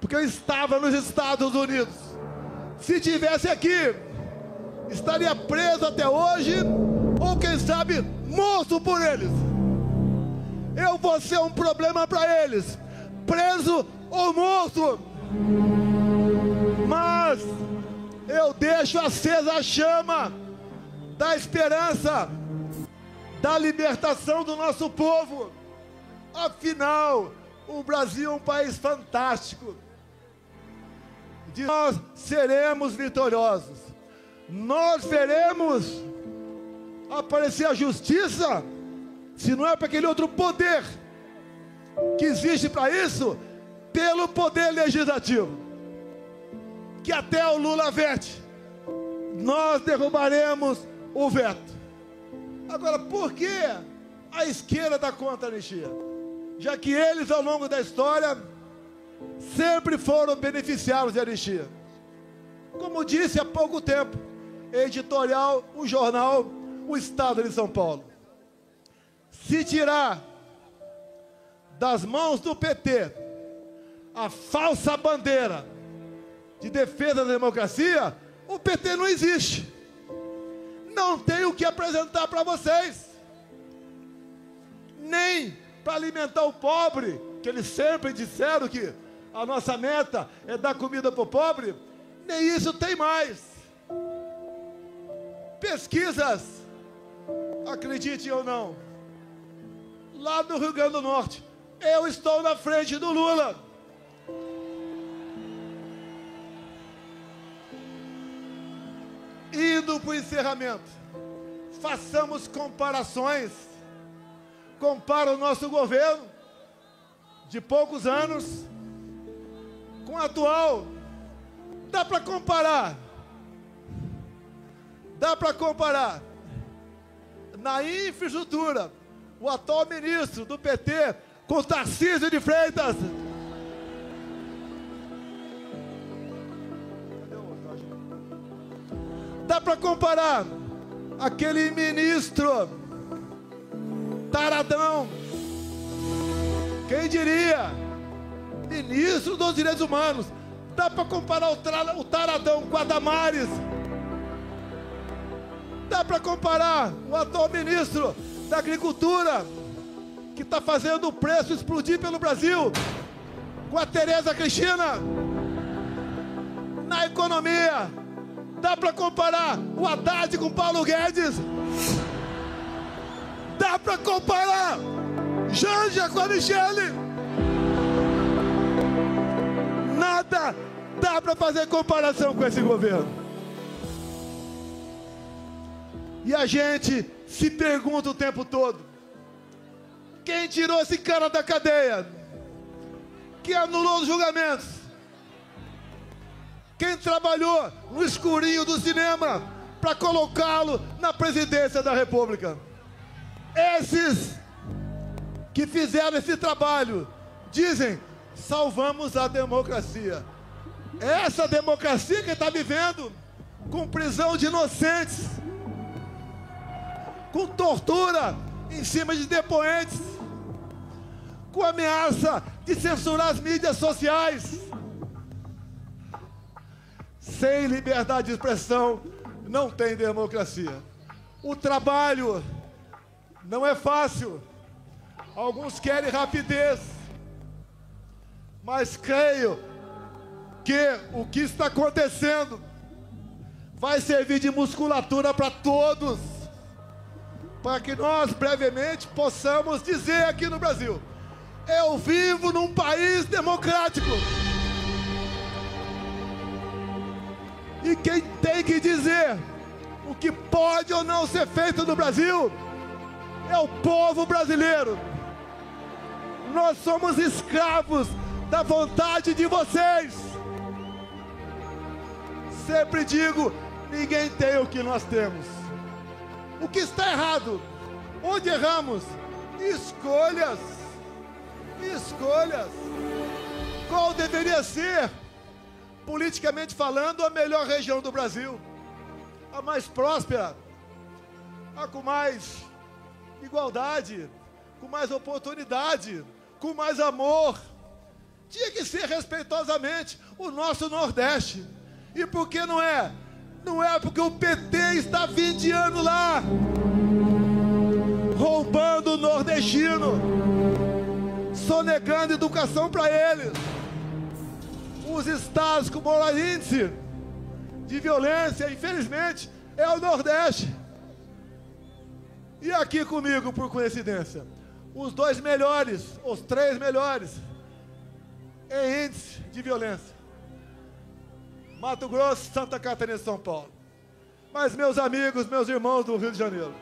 porque eu estava nos Estados Unidos. Se tivesse aqui, estaria preso até hoje, ou quem sabe, morto por eles. Eu vou ser um problema para eles, preso ou morto. Mas eu deixo acesa a chama da esperança, da libertação do nosso povo. Afinal, o Brasil é um país fantástico. Nós seremos vitoriosos. Nós veremos aparecer a justiça, se não é para aquele outro poder que existe para isso, pelo poder legislativo, que até o Lula vete. Nós derrubaremos o veto. Agora, por que a esquerda dá contra a anistia? Já que eles, ao longo da história, sempre foram beneficiados de anistia. Como disse há pouco tempo, editorial, o jornal O Estado de São Paulo. Se tirar das mãos do PT a falsa bandeira de defesa da democracia, o PT não existe. Não tem o que apresentar para vocês. Nem para alimentar o pobre, que eles sempre disseram que a nossa meta é dar comida para o pobre, nem isso tem mais. Pesquisas, acreditem ou não, lá no Rio Grande do Norte, eu estou na frente do Lula. Indo para o encerramento, façamos comparações. Compara o nosso governo de poucos anos com o atual. Dá para comparar. Dá para comparar. Na infraestrutura, o atual ministro do PT com Tarcísio de Freitas. Dá para comparar aquele ministro taradão, quem diria, ministro dos Direitos Humanos. Dá para comparar o taradão com a Damares. Dá para comparar o atual ministro da Agricultura, que está fazendo o preço explodir pelo Brasil, com a Tereza Cristina. Na economia, dá para comparar o Haddad com o Paulo Guedes. Dá para comparar Janja com a Michele. Nada dá para fazer comparação com esse governo. E a gente se pergunta o tempo todo: quem tirou esse cara da cadeia? Quem anulou os julgamentos? Quem trabalhou no escurinho do cinema para colocá-lo na presidência da República? Esses que fizeram esse trabalho dizem: salvamos a democracia. Essa democracia que está vivendo com prisão de inocentes, com tortura em cima de depoentes, com ameaça de censurar as mídias sociais. Sem liberdade de expressão não tem democracia. O trabalho não é fácil. Alguns querem rapidez, mas creio que o que está acontecendo vai servir de musculatura para todos, para que nós brevemente possamos dizer aqui no Brasil: eu vivo num país democrático. E quem tem que dizer o que pode ou não ser feito no Brasil é o povo brasileiro. Nós somos escravos da vontade de vocês. sempre digo, ninguém tem o que nós temos. O que está errado? Onde erramos? Escolhas. Escolhas. Qual deveria ser, politicamente falando, a melhor região do Brasil? A mais próspera, a com mais igualdade, com mais oportunidade, com mais amor. Tinha que ser respeitosamente o nosso Nordeste. E por que não é? Não é porque o PT está 20 anos lá, roubando o nordestino, sonegando educação para eles. Os estados com maior índice de violência, infelizmente, é o Nordeste. E aqui comigo, por coincidência, os 2 melhores, os 3 melhores em índice de violência: Mato Grosso, Santa Catarina e São Paulo. Mas, meus amigos, meus irmãos do Rio de Janeiro,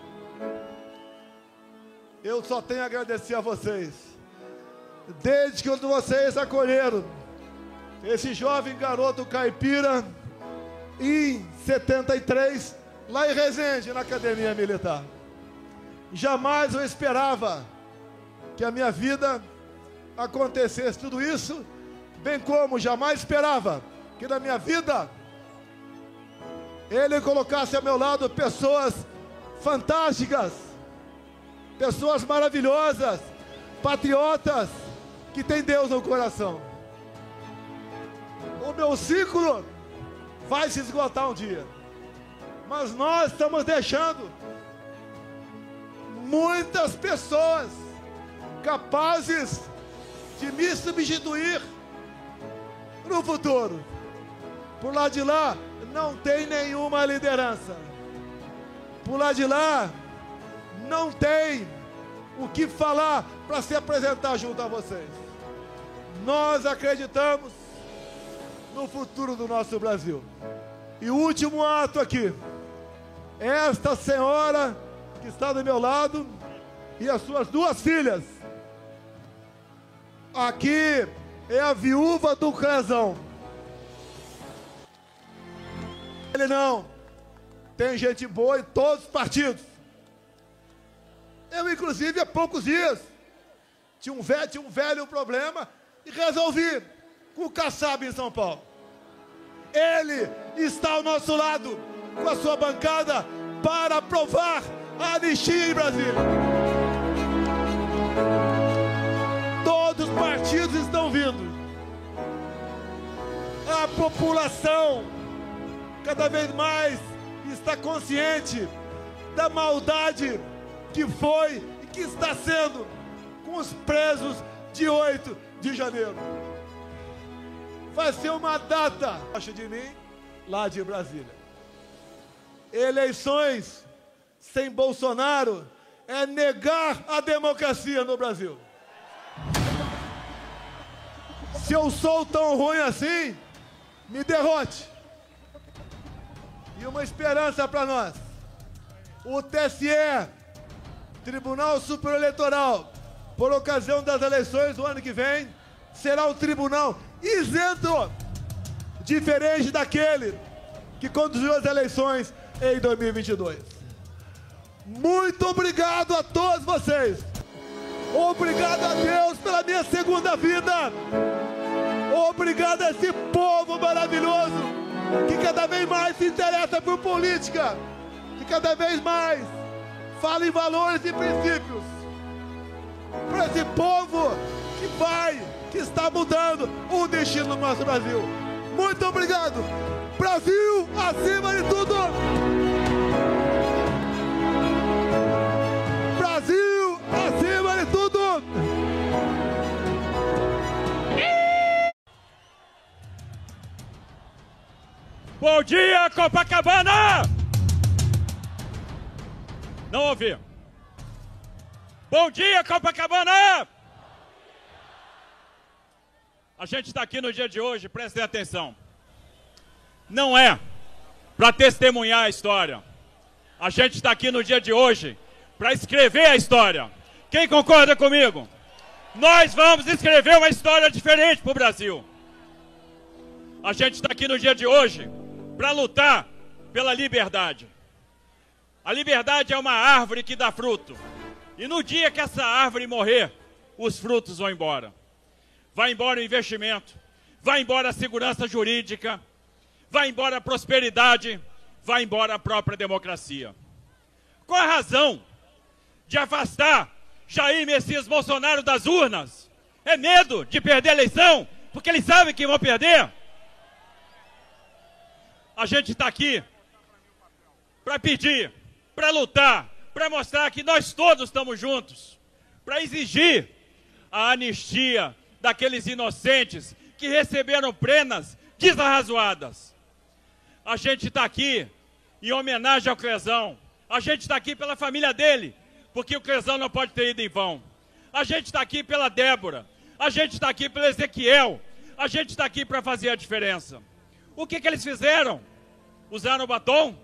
eu só tenho a agradecer a vocês. Desde que vocês acolheram esse jovem garoto caipira em 73, lá em Resende, na Academia Militar. Jamais eu esperava que a minha vida acontecesse tudo isso, bem como jamais esperava que na minha vida Ele colocasse ao meu lado pessoas fantásticas, pessoas maravilhosas, patriotas, que têm Deus no coração. O meu ciclo vai se esgotar um dia, mas nós estamos deixando muitas pessoas capazes de me substituir no futuro. Por lá de lá não tem nenhuma liderança. Por lá de lá não tem o que falar para se apresentar junto a vocês. Nós acreditamos no futuro do nosso Brasil. E o último ato aqui, esta senhora que está do meu lado e as suas 2 filhas. Aqui é a viúva do Crezão. Ele não. Tem gente boa em todos os partidos. Eu, inclusive, há poucos dias, tinha um velho problema e resolvi com o Kassab em São Paulo. Ele está ao nosso lado, com a sua bancada, para aprovar a anistia em Brasília. Todos os partidos estão vindo. A população cada vez mais está consciente da maldade que foi e que está sendo com os presos de 8 de janeiro. Vai ser uma data, acho de mim, lá de Brasília. Eleições sem Bolsonaro é negar a democracia no Brasil. Se eu sou tão ruim assim, me derrote. E uma esperança para nós. O TSE, Tribunal Superior Eleitoral, por ocasião das eleições do ano que vem, será um tribunal isento, diferente daquele que conduziu as eleições em 2022. Muito obrigado a todos vocês. Obrigado a Deus pela minha segunda vida. Obrigado a esse povo maravilhoso que cada vez mais se interessa por política, que cada vez mais fala em valores e princípios. Para esse povo que está mudando o destino do nosso Brasil. Muito obrigado. Brasil acima de tudo. Brasil acima de tudo. Bom dia, Copacabana! Não ouvi. Bom dia, Copacabana! A gente está aqui no dia de hoje, prestem atenção. Não é para testemunhar a história. A gente está aqui no dia de hoje para escrever a história. Quem concorda comigo? Nós vamos escrever uma história diferente para o Brasil. A gente está aqui no dia de hoje para lutar pela liberdade. A liberdade é uma árvore que dá fruto. E no dia que essa árvore morrer, os frutos vão embora. Vai embora o investimento, vai embora a segurança jurídica, vai embora a prosperidade, vai embora a própria democracia. Qual a razão de afastar Jair Messias Bolsonaro das urnas? É medo de perder a eleição? Porque eles sabem que vão perder? A gente está aqui para pedir, para lutar, para mostrar que nós todos estamos juntos, para exigir a anistia daqueles inocentes que receberam penas desarrazoadas. A gente está aqui em homenagem ao Crezão. A gente está aqui pela família dele, porque o Crezão não pode ter ido em vão. A gente está aqui pela Débora. A gente está aqui pelo Ezequiel. A gente está aqui para fazer a diferença. O que eles fizeram? Usaram batom?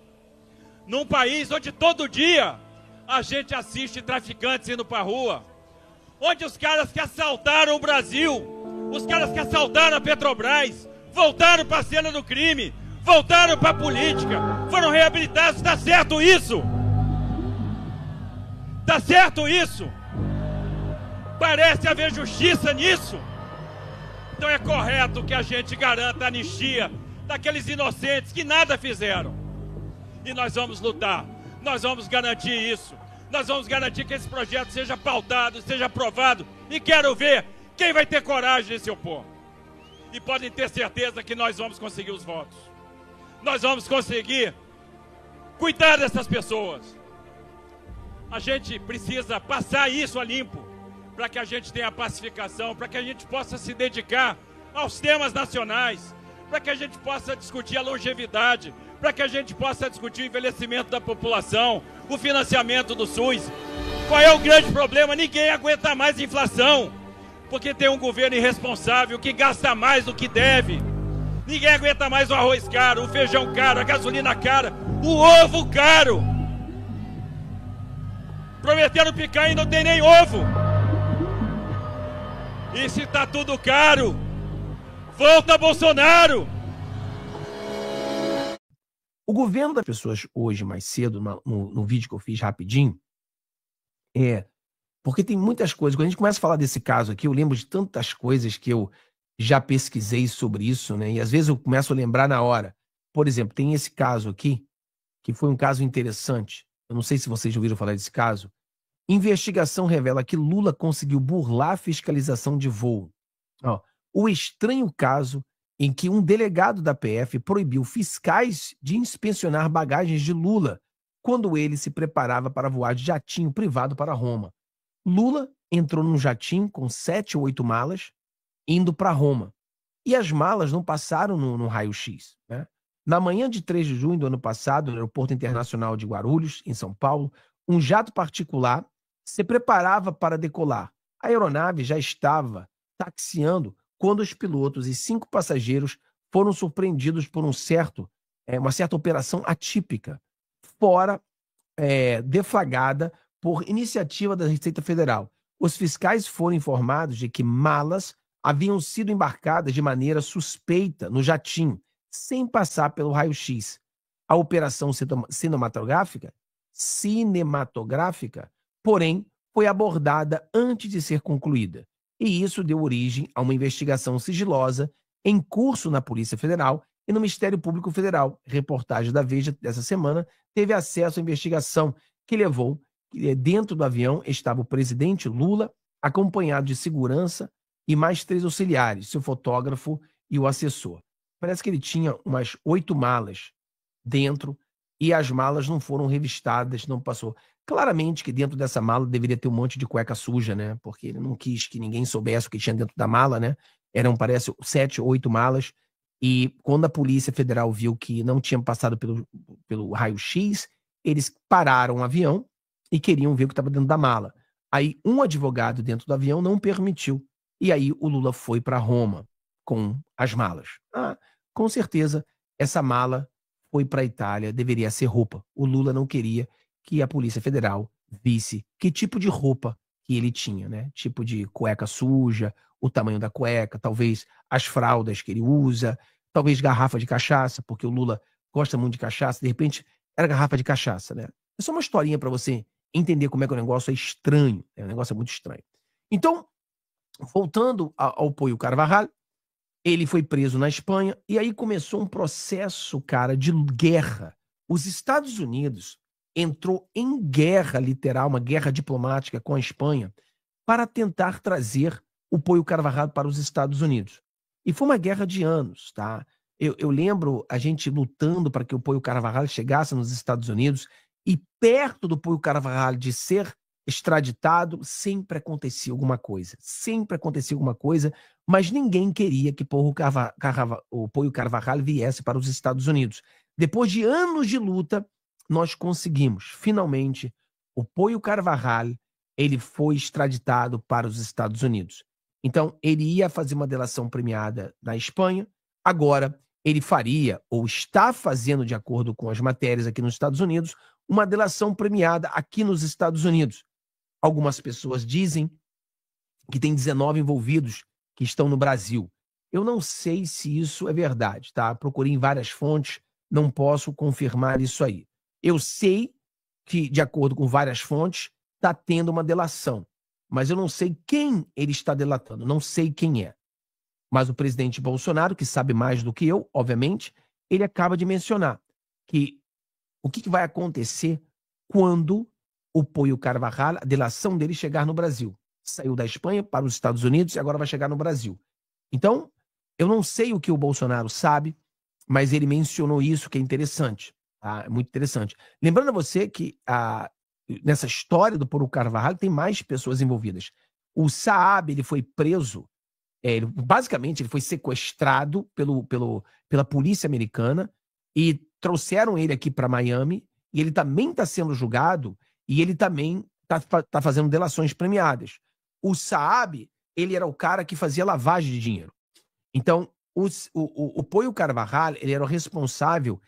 Num país onde todo dia a gente assiste traficantes indo para a rua, onde os caras que assaltaram o Brasil, os caras que assaltaram a Petrobras, voltaram para a cena do crime, voltaram para a política, foram reabilitados. Está certo isso? Está certo isso? Parece haver justiça nisso? Então é correto que a gente garanta a anistia daqueles inocentes que nada fizeram. E nós vamos lutar, nós vamos garantir isso. Nós vamos garantir que esse projeto seja pautado, seja aprovado. E quero ver quem vai ter coragem de se opor. E podem ter certeza que nós vamos conseguir os votos. Nós vamos conseguir cuidar dessas pessoas. A gente precisa passar isso a limpo, para que a gente tenha pacificação, para que a gente possa se dedicar aos temas nacionais, para que a gente possa discutir a longevidade, para que a gente possa discutir o envelhecimento da população, o financiamento do SUS. Qual é o grande problema? Ninguém aguenta mais inflação, porque tem um governo irresponsável que gasta mais do que deve. Ninguém aguenta mais o arroz caro, o feijão caro, a gasolina cara, o ovo caro. Prometeram picanha e não tem nem ovo. E se tá tudo caro, volta Bolsonaro! O governo das pessoas hoje, mais cedo, no vídeo que eu fiz rapidinho, porque tem muitas coisas. Quando a gente começa a falar desse caso aqui, eu lembro de tantas coisas que eu já pesquisei sobre isso, né? E às vezes eu começo a lembrar na hora. Por exemplo, tem esse caso aqui, que foi um caso interessante. Eu não sei se vocês já ouviram falar desse caso. Investigação revela que Lula conseguiu burlar a fiscalização de voo. Ó, o estranho caso em que um delegado da PF proibiu fiscais de inspecionar bagagens de Lula quando ele se preparava para voar de jatinho privado para Roma. Lula entrou num jatinho com 7 ou 8 malas, indo para Roma. E as malas não passaram no raio-x, né? Na manhã de 3 de junho do ano passado, no Aeroporto Internacional de Guarulhos, em São Paulo, um jato particular se preparava para decolar. A aeronave já estava taxiando quando os pilotos e 5 passageiros foram surpreendidos por uma certa operação atípica, deflagrada por iniciativa da Receita Federal. Os fiscais foram informados de que malas haviam sido embarcadas de maneira suspeita no jatinho, sem passar pelo raio-x. A operação cinematográfica, porém, foi abordada antes de ser concluída. E isso deu origem a uma investigação sigilosa em curso na Polícia Federal e no Ministério Público Federal. Reportagem da Veja dessa semana teve acesso à investigação que levou que dentro do avião estava o presidente Lula, acompanhado de segurança e mais 3 auxiliares, seu fotógrafo e o assessor. Parece que ele tinha umas 8 malas dentro e as malas não foram revistadas, não passou. Claramente que dentro dessa mala deveria ter um monte de cueca suja, né? Porque ele não quis que ninguém soubesse o que tinha dentro da mala, né? Eram, parece, 7 ou 8 malas. E quando a Polícia Federal viu que não tinham passado pelo raio-x, eles pararam o avião e queriam ver o que estava dentro da mala. Aí um advogado dentro do avião não permitiu. E aí o Lula foi para Roma com as malas. Com certeza, essa mala foi para a Itália, deveria ser roupa. O Lula não queria que a Polícia Federal visse que tipo de roupa que ele tinha, né? Tipo de cueca suja, o tamanho da cueca, talvez as fraldas que ele usa, talvez garrafa de cachaça, porque o Lula gosta muito de cachaça, de repente era garrafa de cachaça, né? É só uma historinha para você entender como é que o negócio é estranho, né? O negócio é muito estranho. Então, voltando ao Poio Carvajal, ele foi preso na Espanha e aí começou um processo, cara, de guerra. Os Estados Unidos entrou em guerra literal, uma guerra diplomática com a Espanha para tentar trazer o Poio Carvajal para os Estados Unidos. E foi uma guerra de anos, tá? Eu lembro a gente lutando para que o Poio Carvajal chegasse nos Estados Unidos e perto do Poio Carvajal de ser extraditado, sempre acontecia alguma coisa. Sempre acontecia alguma coisa, mas ninguém queria que o Poio Carvajal viesse para os Estados Unidos. Depois de anos de luta, nós conseguimos, finalmente, o Poio Carvajal, ele foi extraditado para os Estados Unidos. Então, ele ia fazer uma delação premiada na Espanha, agora ele faria, ou está fazendo, de acordo com as matérias aqui nos Estados Unidos, uma delação premiada aqui nos Estados Unidos. Algumas pessoas dizem que tem 19 envolvidos que estão no Brasil. Eu não sei se isso é verdade, tá? Procurei em várias fontes, não posso confirmar isso aí. Eu sei que, de acordo com várias fontes, está tendo uma delação, mas eu não sei quem ele está delatando, não sei quem é. Mas o presidente Bolsonaro, que sabe mais do que eu, obviamente, ele acaba de mencionar que o que vai acontecer quando o Poio Carvajal, a delação dele chegar no Brasil. Saiu da Espanha para os Estados Unidos e agora vai chegar no Brasil. Então, eu não sei o que o Bolsonaro sabe, mas ele mencionou isso, que é interessante. Tá? É muito interessante. Lembrando a você que nessa história do Poio Carvajal tem mais pessoas envolvidas. O Saab, ele foi preso, basicamente ele foi sequestrado pela polícia americana e trouxeram ele aqui para Miami e ele também está sendo julgado e ele também está fazendo delações premiadas. O Saab, ele era o cara que fazia lavagem de dinheiro. Então, o Poio Carvajal, ele era o responsável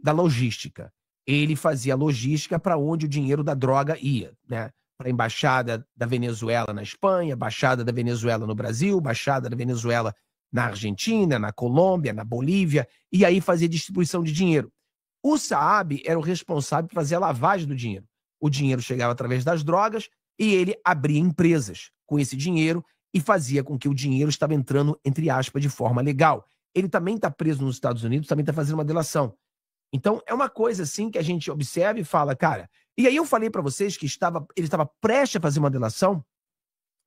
da logística. Ele fazia a logística para onde o dinheiro da droga ia, né? Para a embaixada da Venezuela na Espanha, embaixada da Venezuela no Brasil, embaixada da Venezuela na Argentina, na Colômbia, na Bolívia, e aí fazia distribuição de dinheiro. O Saab era o responsável por fazer a lavagem do dinheiro. O dinheiro chegava através das drogas e ele abria empresas com esse dinheiro e fazia com que o dinheiro estava entrando, entre aspas, de forma legal. Ele também está preso nos Estados Unidos, também está fazendo uma delação. Então, é uma coisa assim que a gente observa e fala, cara... E aí eu falei para vocês que ele estava prestes a fazer uma delação,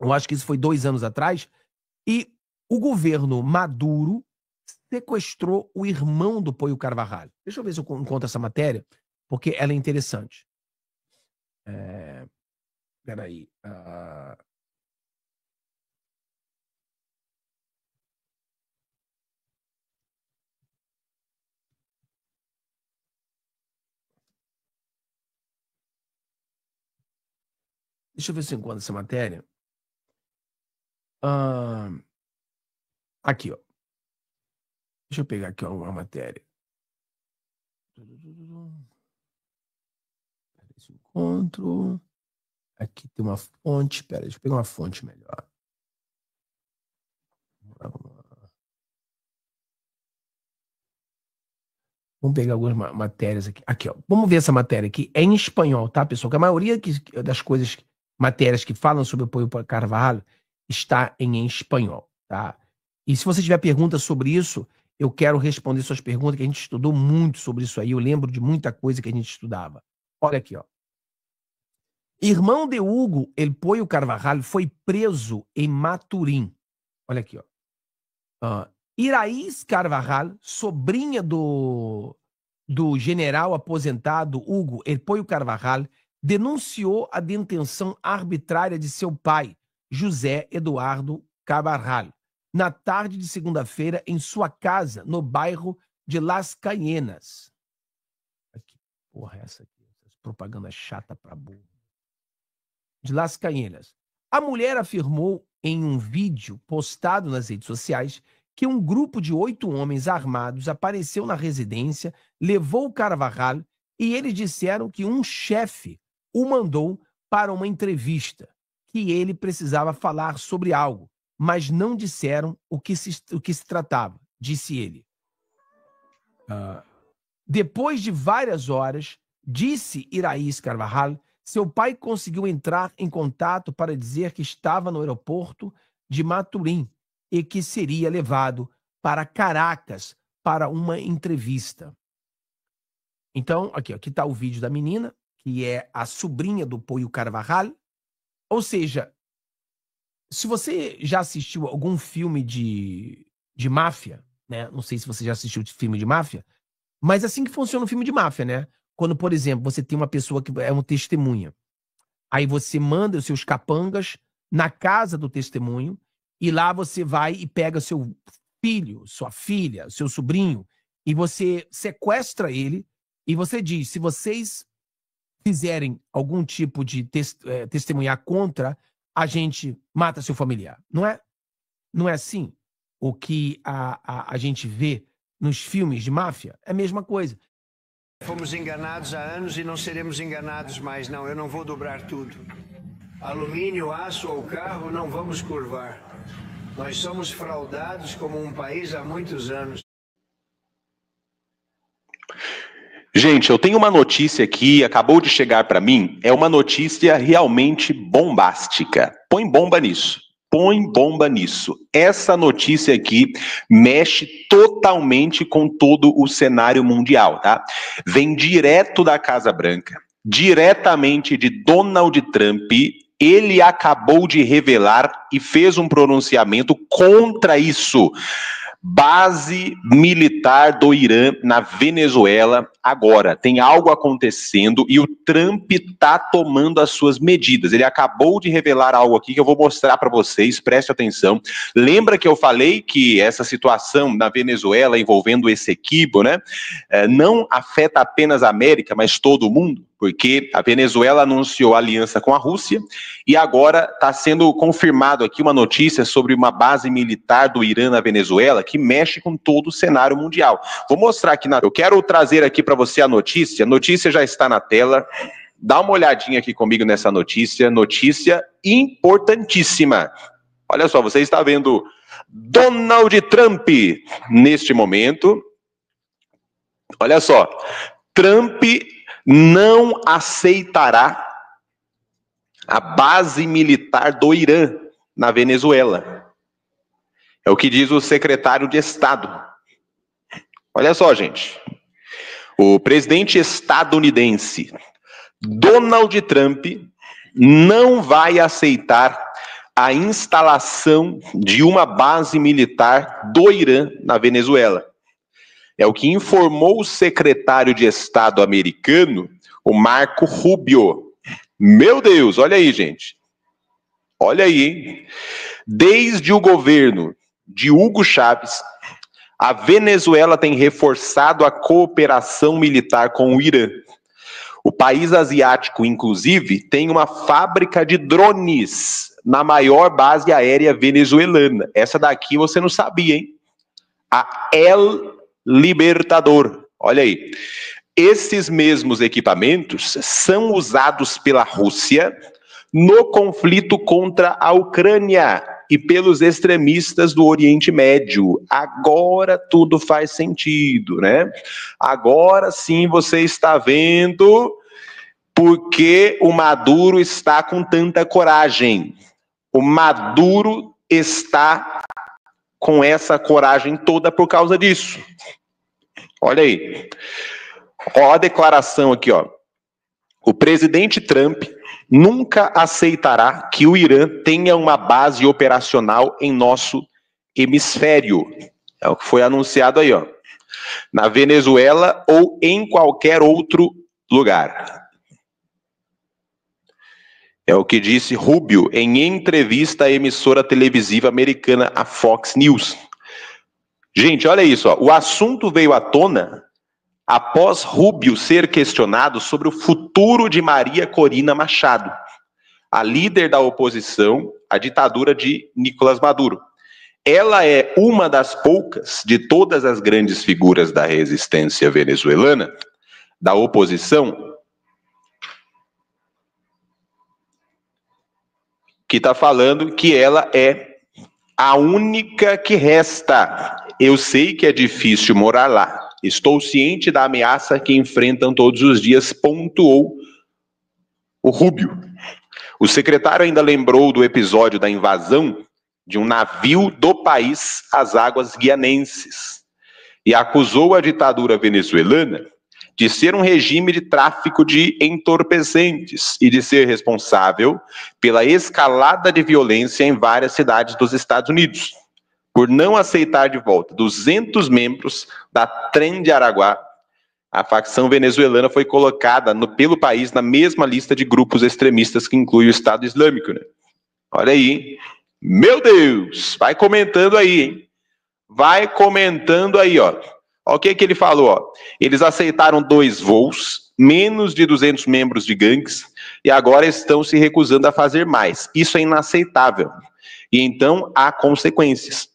eu acho que isso foi 2 anos atrás, e o governo Maduro sequestrou o irmão do Poio Carvajal. Deixa eu ver se eu encontro essa matéria, porque ela é interessante. Peraí. Deixa eu ver se eu encontro essa matéria. Aqui, ó. Deixa eu pegar aqui uma matéria. Peraí, se eu encontro. Aqui tem uma fonte. Peraí, deixa eu pegar uma fonte melhor. Vamos lá. Vamos pegar algumas matérias aqui. Aqui, ó. Vamos ver essa matéria aqui. É em espanhol, tá, pessoal? Que a maioria das coisas, matérias que falam sobre o Poio Carvajal está em espanhol, tá? E se você tiver perguntas sobre isso, eu quero responder suas perguntas, que a gente estudou muito sobre isso aí. Eu lembro de muita coisa que a gente estudava. Olha aqui, ó. Irmão de Hugo El Poio Carvajal foi preso em Maturim. Olha aqui, ó. Iraís Carvajal, sobrinha do general aposentado Hugo El Poio Carvajal, denunciou a detenção arbitrária de seu pai, José Eduardo Carvajal, na tarde de segunda-feira em sua casa, no bairro de Las Cañenas. Que porra é essa aqui? Essa propaganda chata pra burro. De Las Cañenas. A mulher afirmou em um vídeo postado nas redes sociais que um grupo de 8 homens armados apareceu na residência, levou o Carvajal e eles disseram que um chefe o mandou para uma entrevista, que ele precisava falar sobre algo, mas não disseram o que se tratava, disse ele. Depois de várias horas, disse Iraís Carvajal, seu pai conseguiu entrar em contato para dizer que estava no aeroporto de Maturim e que seria levado para Caracas para uma entrevista. Então, aqui está o vídeo da menina, que é a sobrinha do Poio Carvajal. Ou seja, se você já assistiu algum filme de máfia, né? Não sei se você já assistiu filme de máfia, mas assim que funciona um filme de máfia, né? Quando, por exemplo, você tem uma pessoa que é uma testemunha, aí você manda os seus capangas na casa do testemunho e lá você vai e pega seu filho, sua filha, seu sobrinho, e você sequestra ele e você diz, se vocês fizerem algum tipo de testemunhar contra, a gente mata seu familiar. Não é? Não é assim? O que a gente vê nos filmes de máfia é a mesma coisa. Fomos enganados há anos e não seremos enganados mais, não. Eu não vou dobrar tudo. Alumínio, aço ou carro, não vamos curvar. Nós somos fraudados como um país há muitos anos. Gente, eu tenho uma notícia aqui, acabou de chegar para mim, é uma notícia realmente bombástica. Põe bomba nisso. Põe bomba nisso. Essa notícia aqui mexe totalmente com todo o cenário mundial, tá? Vem direto da Casa Branca, diretamente de Donald Trump. Ele acabou de revelar e fez um pronunciamento contra isso. Base militar do Irã na Venezuela agora. Tem algo acontecendo e o Trump está tomando as suas medidas. Ele acabou de revelar algo aqui que eu vou mostrar para vocês, preste atenção. Lembra que eu falei que essa situação na Venezuela envolvendo esse Essequibo, né, não afeta apenas a América, mas todo o mundo? Porque a Venezuela anunciou aliança com a Rússia e agora está sendo confirmado aqui uma notícia sobre uma base militar do Irã na Venezuela que mexe com todo o cenário mundial. Vou mostrar aqui, eu quero trazer aqui para você a notícia já está na tela, dá uma olhadinha aqui comigo nessa notícia importantíssima. Olha só, você está vendo Donald Trump neste momento, olha só, Trump não aceitará a base militar do Irã na Venezuela. É o que diz o secretário de Estado. Olha só, gente. O presidente estadunidense Donald Trump não vai aceitar a instalação de uma base militar do Irã na Venezuela. É o que informou o secretário de Estado americano, o Marco Rubio. Meu Deus, olha aí, gente. Olha aí, hein? Desde o governo de Hugo Chávez, a Venezuela tem reforçado a cooperação militar com o Irã. O país asiático, inclusive, tem uma fábrica de drones na maior base aérea venezuelana. Essa daqui você não sabia, hein? A El Libertador. Olha aí. Esses mesmos equipamentos são usados pela Rússia no conflito contra a Ucrânia e pelos extremistas do Oriente Médio. Agora tudo faz sentido, né? Agora sim você está vendo porque o Maduro está com tanta coragem. O Maduro está com essa coragem toda por causa disso. Olha aí. Ó a declaração aqui, ó. O presidente Trump nunca aceitará que o Irã tenha uma base operacional em nosso hemisfério. É o que foi anunciado aí, ó. Na Venezuela ou em qualquer outro lugar. É o que disse Rubio em entrevista à emissora televisiva americana, a Fox News. Gente, olha isso, ó. O assunto veio à tona após Rubio ser questionado sobre o futuro de Maria Corina Machado, a líder da oposição à ditadura de Nicolás Maduro. Ela é uma das poucas de todas as grandes figuras da resistência venezuelana, da oposição, que está falando que ela é a única que resta. Eu sei que é difícil morar lá, Estou ciente da ameaça que enfrentam todos os dias, pontuou o Rubio. O secretário ainda lembrou do episódio da invasão de um navio do país às águas guianenses e acusou a ditadura venezuelana de ser um regime de tráfico de entorpecentes e de ser responsável pela escalada de violência em várias cidades dos Estados Unidos, por não aceitar de volta 200 membros da Tren de Araguá. A facção venezuelana foi colocada pelo país na mesma lista de grupos extremistas que inclui o Estado Islâmico, né? Olha aí, hein? Meu Deus! Vai comentando aí, hein? Vai comentando aí, ó. Olha o que ele falou, ó. Eles aceitaram 2 voos, menos de 200 membros de gangues, e agora estão se recusando a fazer mais. Isso é inaceitável. E então há consequências.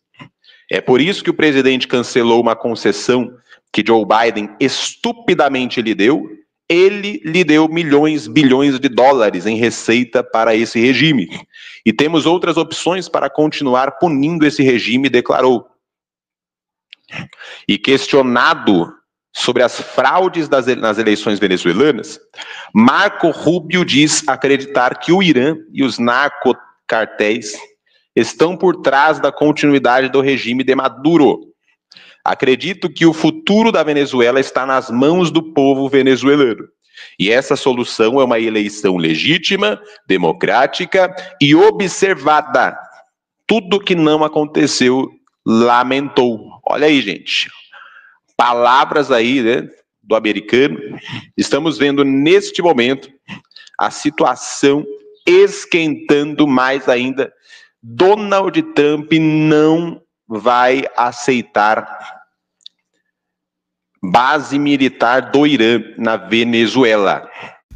É por isso que o presidente cancelou uma concessão que Joe Biden estupidamente lhe deu. Ele lhe deu milhões, bilhões de dólares em receita para esse regime. E temos outras opções para continuar punindo esse regime, declarou. E questionado sobre as fraudes nas eleições venezuelanas, Marco Rubio diz acreditar que o Irã e os narcocartéis estão por trás da continuidade do regime de Maduro. Acredito que o futuro da Venezuela está nas mãos do povo venezuelano. E essa solução é uma eleição legítima, democrática e observada. Tudo que não aconteceu, lamentou. Olha aí, gente. Palavras aí, né, do americano. Estamos vendo neste momento a situação esquentando mais ainda. Donald Trump não vai aceitar base militar do Irã na Venezuela.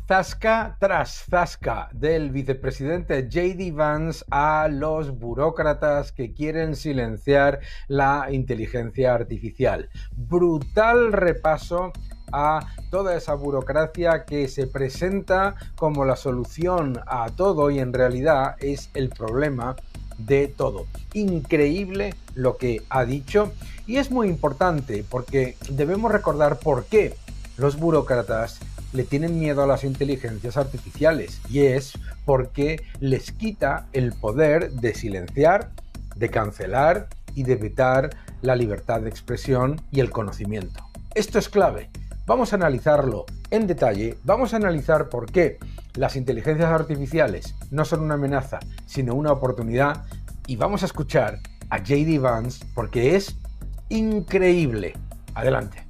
Zasca tras zasca del vicepresidente J.D. Vance a los burócratas que quieren silenciar la inteligencia artificial. Brutal repaso a toda esa burocracia que se presenta como la solución a todo y en realidad es el problema de todo. Increíble lo que ha dicho y es muy importante porque debemos recordar por qué los burócratas le tienen miedo a las inteligencias artificiales y es porque les quita el poder de silenciar, de cancelar y de vetar la libertad de expresión y el conocimiento. Esto es clave. Vamos a analizarlo en detalle, vamos a analizar por qué las inteligencias artificiales no son una amenaza, sino una oportunidad, y vamos a escuchar a J.D. Vance porque es increíble. Adelante.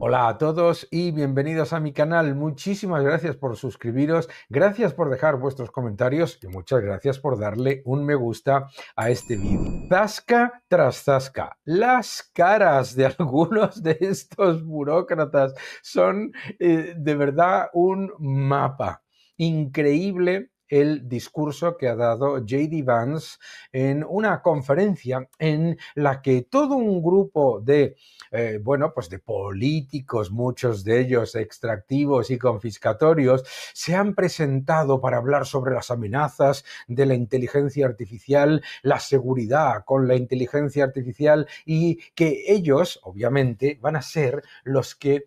Hola a todos y bienvenidos a mi canal. Muchísimas gracias por suscribiros, gracias por dejar vuestros comentarios y muchas gracias por darle un me gusta a este vídeo. Zasca tras zasca. Las caras de algunos de estos burócratas son de verdad un mapa. Increíble el discurso que ha dado J.D. Vance en una conferencia en la que todo un grupo de, de políticos, muchos de ellos extractivos y confiscatorios, se han presentado para hablar sobre las amenazas de la inteligencia artificial, la seguridad con la inteligencia artificial y que ellos, obviamente, van a ser los que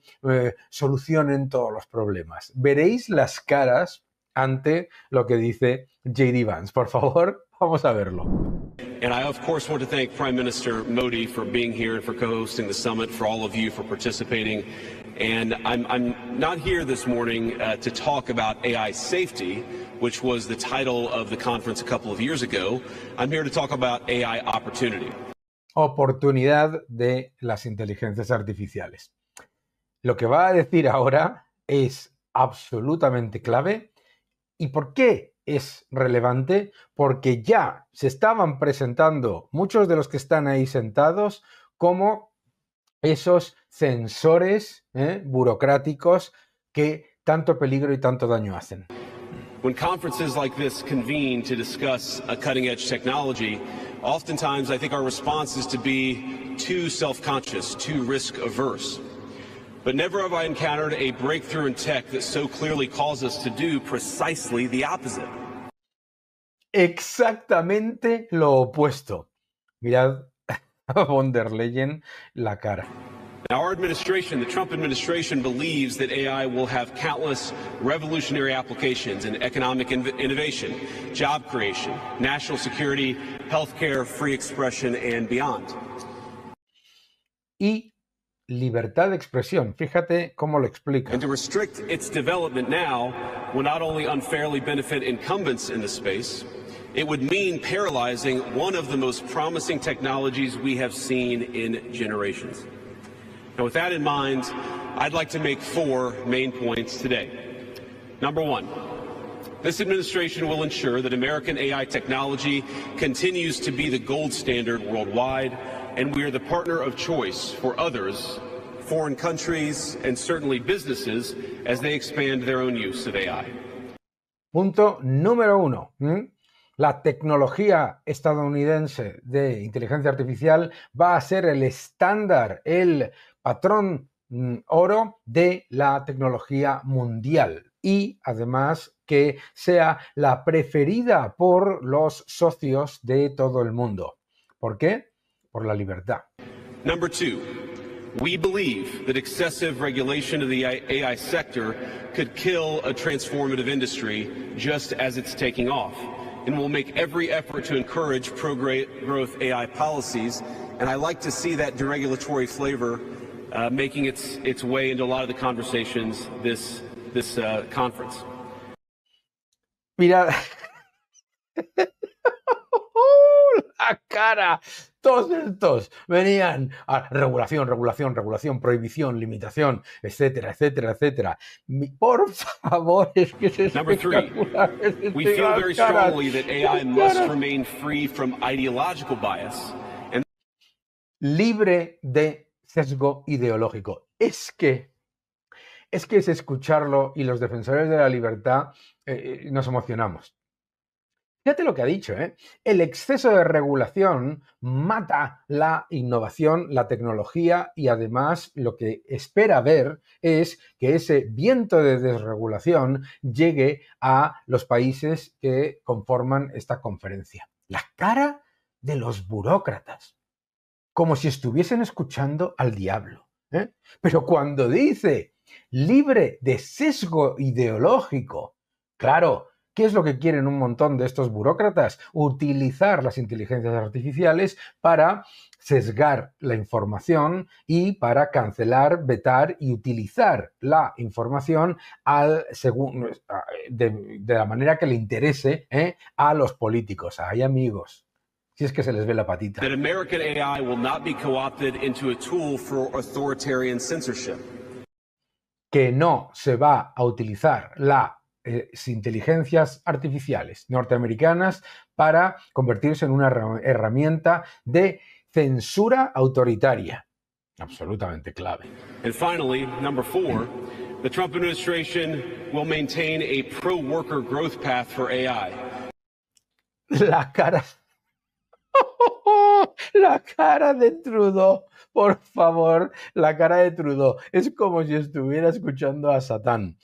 solucionen todos los problemas. Veréis las caras ante lo que dice J.D. Vance. Por favor, vamos a verlo. And I, of course, want to thank Prime Minister Modi for being here and for co-hosting the summit, for all of you for participating. And I'm not here this morning to talk about AI safety, which was the title of the conference a couple of years ago. I'm here to talk about AI opportunity. Oportunidad de las inteligencias artificiales. Lo que va a decir ahora es absolutamente clave. ¿Y por qué es relevante? Porque ya se estaban presentando muchos de los que están ahí sentados como esos censores burocráticos que tanto peligro y tanto daño hacen. When conferences like this convene to discuss a cutting-edge technology, oftentimes I think our response is to be too self-conscious, too risk-averse. But never have I encountered a breakthrough in tech that so clearly calls us to do precisely the opposite. exactamente lo opuesto. Mirad a von der Leyen la cara. Now, our administration, the Trump administration, believes that AI will have countless revolutionary applications in economic innovation, job creation, national security, healthcare, free expression, and beyond. Y libertad de expresión, fíjate cómo lo explica. And to restrict its development now will not only unfairly benefit incumbents in the space, it would mean paralyzing one of the most promising technologies we have seen in generations. Now, with that in mind, I'd like to make 4 main points today. Number 1, this administration will ensure that American AI technology continues to be the gold standard worldwide, and we are the partner of choice for others, foreign countries, and certainly businesses as they expand their own use of AI. Punto número 1. La tecnología estadounidense de inteligencia artificial va a ser el estándar, el patrón oro de la tecnología mundial y además que sea la preferida por los socios de todo el mundo. ¿Por qué? Por la libertad. Number 2, we believe that excessive regulation of the AI sector could kill a transformative industry just as it's taking off. And we'll make every effort to encourage pro-growth AI policies. And I like to see that deregulatory flavor making its way into a lot of the conversations this conference. Mira, la cara. Todos estos venían a regulación, prohibición, limitación, etcétera, etcétera, etcétera. Por favor, es que es espectacular. Number 3, we feel very strongly that AI must remain free from ideological bias. And libre de sesgo ideológico. Es que es escucharlo y los defensores de la libertad nos emocionamos. Fíjate lo que ha dicho, ¿eh? El exceso de regulación mata la innovación, la tecnología y además lo que espera ver es que ese viento de desregulación llegue a los países que conforman esta conferencia. La cara de los burócratas, como si estuviesen escuchando al diablo, ¿eh? Pero cuando dice libre de sesgo ideológico, claro, ¿qué es lo que quieren un montón de estos burócratas? Utilizar las inteligencias artificiales para sesgar la información y para cancelar, vetar y utilizar la información de la manera que le interese a los políticos. Ay, amigos, si es que se les ve la patita. That American AI will not be co-opted into a tool for authoritarian censorship. Que no se va a utilizar las inteligencias artificiales norteamericanas para convertirse en una herramienta de censura autoritaria. Absolutamente clave. And finally, number 4, the Trump administration will maintain a pro-worker growth path for AI. La cara de Trudeau, por favor, la cara de Trudeau. Es como si estuviera escuchando a Satán,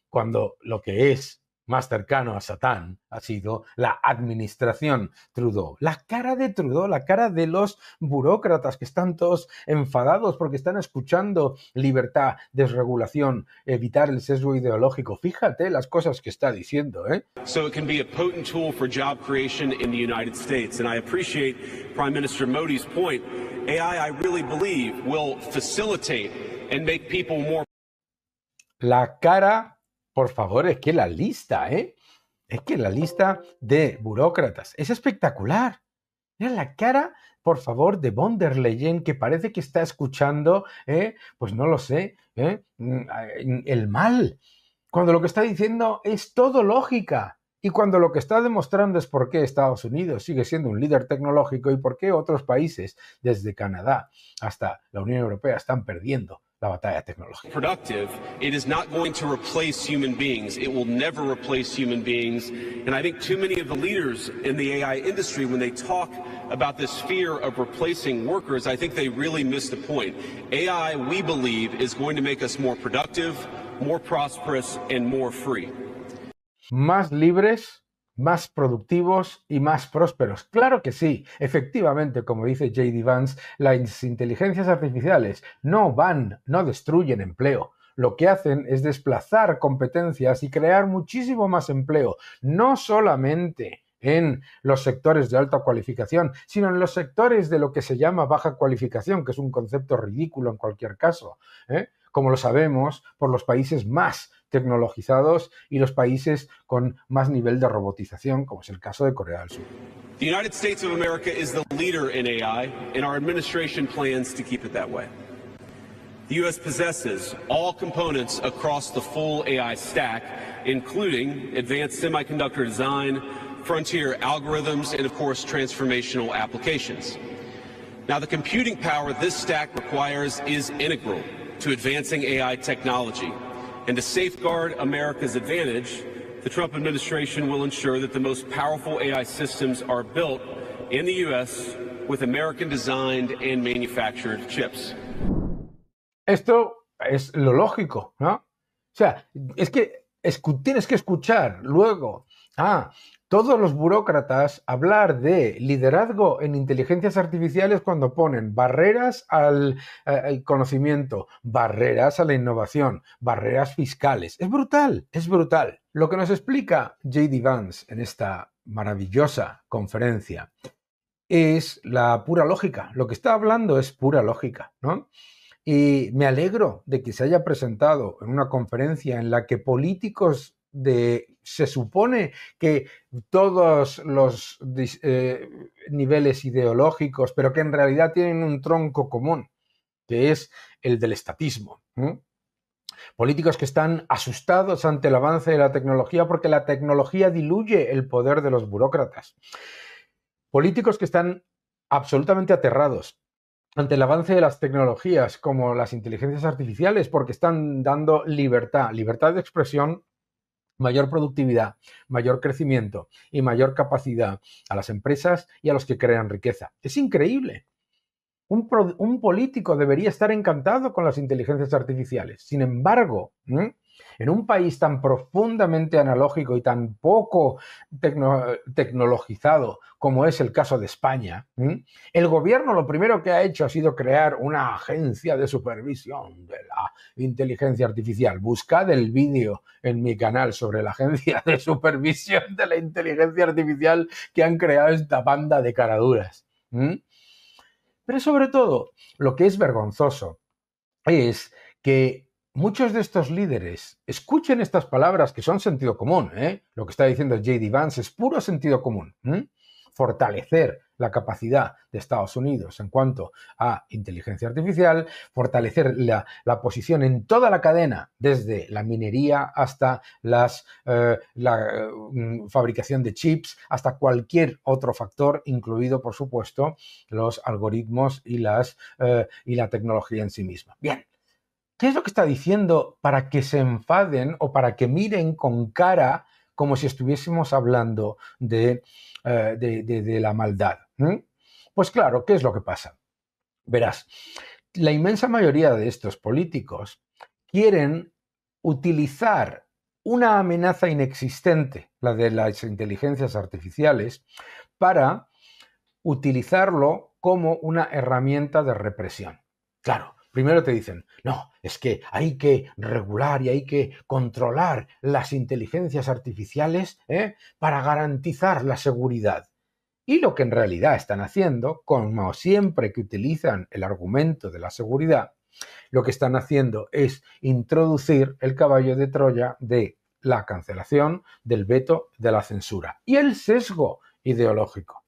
cuando lo que es más cercano a Satán ha sido la administración Trudeau. La cara de Trudeau, la cara de los burócratas que están todos enfadados porque están escuchando libertad, desregulación, evitar el sesgo ideológico. Fíjate las cosas que está diciendo, ¿eh? So it can be a potent tool for job creation in the United States. And I appreciate Prime Minister Modi's point. AI, I really believe, will facilitate and make people more. La cara, por favor, es que la lista, es que la lista de burócratas es espectacular. Mira la cara, por favor, de von der Leyen, que parece que está escuchando, pues no lo sé, el mal. Cuando lo que está diciendo es todo lógica. Y cuando lo que está demostrando es por qué Estados Unidos sigue siendo un líder tecnológico y por qué otros países, desde Canadá hasta la Unión Europea, están perdiendo la batalla tecnológica. Productive, it is not going to replace human beings. It will never replace human beings. And I think too many of the leaders in the AI industry, when they talk about this fear of replacing workers, I think they really miss the point. AI, we believe, is going to make us more productive, more prosperous, and more free. Más libres más productivos y más prósperos. Claro que sí, efectivamente, como dice J.D. Vance, las inteligencias artificiales no destruyen empleo. Lo que hacen es desplazar competencias y crear muchísimo más empleo, no solamente en los sectores de alta cualificación, sino en los sectores de lo que se llama baja cualificación, que es un concepto ridículo en cualquier caso, como lo sabemos por los países más tecnologizados y los países con más nivel de robotización, como es el caso de Corea del Sur. The United States of America is the leader in AI, and our administration plans to keep it that way. The U.S. possesses all components across the full AI stack, including advanced semiconductor design, frontier algorithms, and of course, transformational applications. Now, the computing power this stack requires is integral to advancing AI technology. And to safeguard America's advantage, the Trump administration will ensure that the most powerful AI systems are built in the U.S. with American-designed and manufactured chips. Esto es lo lógico, ¿no? O sea, es que tienes que escuchar luego a todos los burócratas hablar de liderazgo en inteligencias artificiales cuando ponen barreras al conocimiento, barreras a la innovación, barreras fiscales. Es brutal, es brutal. Lo que nos explica J.D. Vance en esta maravillosa conferencia es la pura lógica. Lo que está hablando es pura lógica, ¿no? Y me alegro de que se haya presentado en una conferencia en la que políticos se supone que todos los niveles ideológicos, pero que en realidad tienen un tronco común, que es el del estatismo. Políticos que están asustados ante el avance de la tecnología porque la tecnología diluye el poder de los burócratas. Políticos que están absolutamente aterrados ante el avance de las tecnologías como las inteligencias artificiales porque están dando libertad de expresión, mayor productividad, mayor crecimiento y mayor capacidad a las empresas y a los que crean riqueza. Es increíble. Un político debería estar encantado con las inteligencias artificiales. Sin embargo, en un país tan profundamente analógico y tan poco tecnologizado como es el caso de España, el gobierno lo primero que ha hecho ha sido crear una agencia de supervisión de la inteligencia artificial. Buscad el vídeo en mi canal sobre la agencia de supervisión de la inteligencia artificial que han creado esta banda de caraduras. Pero sobre todo, lo que es vergonzoso es que muchos de estos líderes escuchen estas palabras que son sentido común. Lo que está diciendo J.D. Vance es puro sentido común. Fortalecer la capacidad de Estados Unidos en cuanto a inteligencia artificial, fortalecer la posición en toda la cadena, desde la minería hasta la fabricación de chips, hasta cualquier otro factor, incluido, por supuesto, los algoritmos y la tecnología en sí misma. Bien. ¿Qué es lo que está diciendo para que se enfaden o para que miren con cara como si estuviésemos hablando de la maldad? Pues claro, ¿qué es lo que pasa? Verás, la inmensa mayoría de estos políticos quieren utilizar una amenaza inexistente, la de las inteligencias artificiales, para utilizarlo como una herramienta de represión. Claro. Primero te dicen, no, es que hay que regular y hay que controlar las inteligencias artificiales para garantizar la seguridad. Y lo que en realidad están haciendo, como siempre que utilizan el argumento de la seguridad, lo que están haciendo es introducir el caballo de Troya de la cancelación, del veto, de la censura y el sesgo ideológico.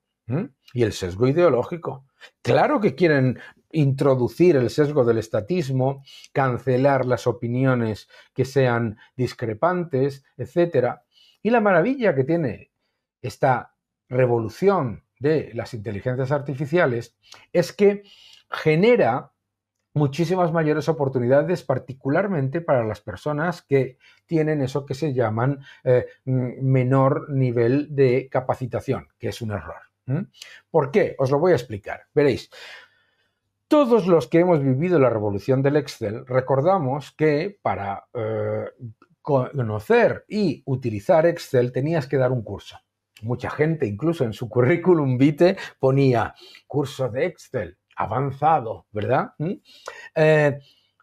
Y el sesgo ideológico. Claro que quieren introducir el sesgo del estatismo, cancelar las opiniones que sean discrepantes, etc. Y la maravilla que tiene esta revolución de las inteligencias artificiales es que genera muchísimas mayores oportunidades, particularmente para las personas que tienen eso que se llaman menor nivel de capacitación, que es un error. ¿Por qué? Os lo voy a explicar. Veréis, todos los que hemos vivido la revolución del Excel recordamos que para conocer y utilizar Excel tenías que dar un curso. mucha gente incluso en su currículum vitae ponía curso de Excel avanzado, ¿verdad?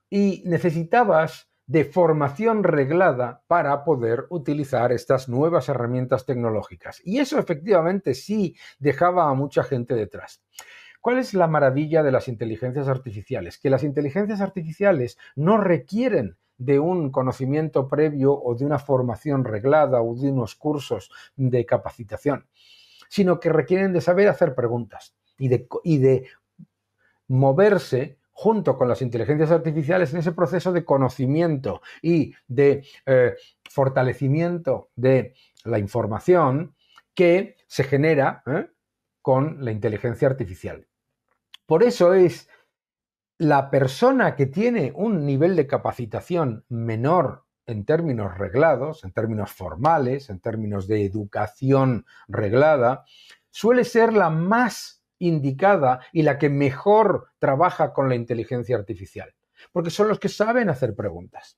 Y necesitabas de formación reglada para poder utilizar estas nuevas herramientas tecnológicas. Y eso efectivamente sí dejaba a mucha gente detrás. ¿Cuál es la maravilla de las inteligencias artificiales? Que las inteligencias artificiales no requieren de un conocimiento previo o de una formación reglada o de unos cursos de capacitación, sino que requieren de saber hacer preguntas y de moverse junto con las inteligencias artificiales en ese proceso de conocimiento y de fortalecimiento de la información que se genera con la inteligencia artificial. Por eso es la persona que tiene un nivel de capacitación menor en términos reglados, en términos formales, en términos de educación reglada, suele ser la más indicada y la que mejor trabaja con la inteligencia artificial, porque son los que saben hacer preguntas.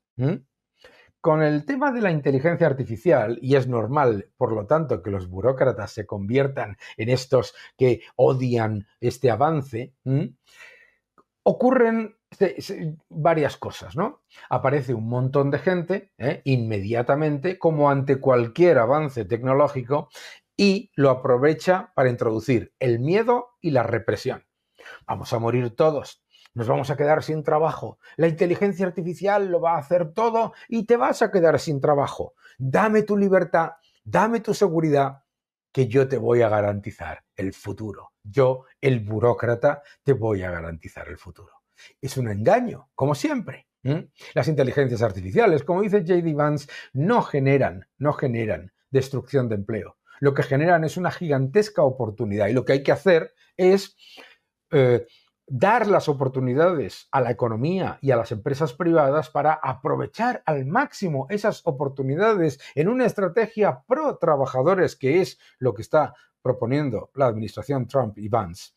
Con el tema de la inteligencia artificial, y es normal, por lo tanto, que los burócratas se conviertan en estos que odian este avance, ocurren varias cosas, ¿no? Aparece un montón de gente inmediatamente, como ante cualquier avance tecnológico, y lo aprovecha para introducir el miedo y la represión. Vamos a morir todos, nos vamos a quedar sin trabajo, la inteligencia artificial lo va a hacer todo y te vas a quedar sin trabajo. Dame tu libertad, dame tu seguridad, que yo te voy a garantizar el futuro. Yo, el burócrata, te voy a garantizar el futuro. Es un engaño, como siempre. Las inteligencias artificiales, como dice J.D. Vance, no generan destrucción de empleo. Lo que generan es una gigantesca oportunidad y lo que hay que hacer es dar las oportunidades a la economía y a las empresas privadas para aprovechar al máximo esas oportunidades en una estrategia pro trabajadores, que es lo que está proponiendo la administración Trump y Vance,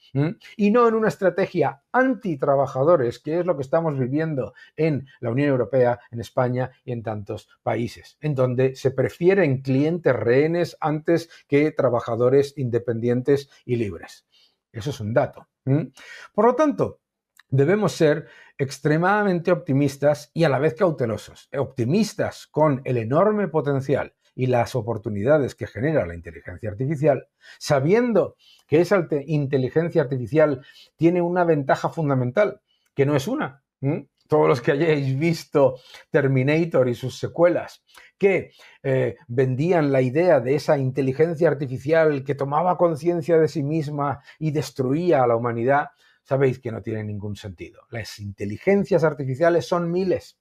y no en una estrategia anti-trabajadores, que es lo que estamos viviendo en la Unión Europea, en España y en tantos países, en donde se prefieren clientes rehenes antes que trabajadores independientes y libres. Eso es un dato. Por lo tanto, debemos ser extremadamente optimistas y a la vez cautelosos. Optimistas con el enorme potencial y las oportunidades que genera la inteligencia artificial, sabiendo que esa inteligencia artificial tiene una ventaja fundamental, que no es una. Todos los que hayáis visto Terminator y sus secuelas, que vendían la idea de esa inteligencia artificial que tomaba conciencia de sí misma y destruía a la humanidad, sabéis que no tiene ningún sentido. Las inteligencias artificiales son miles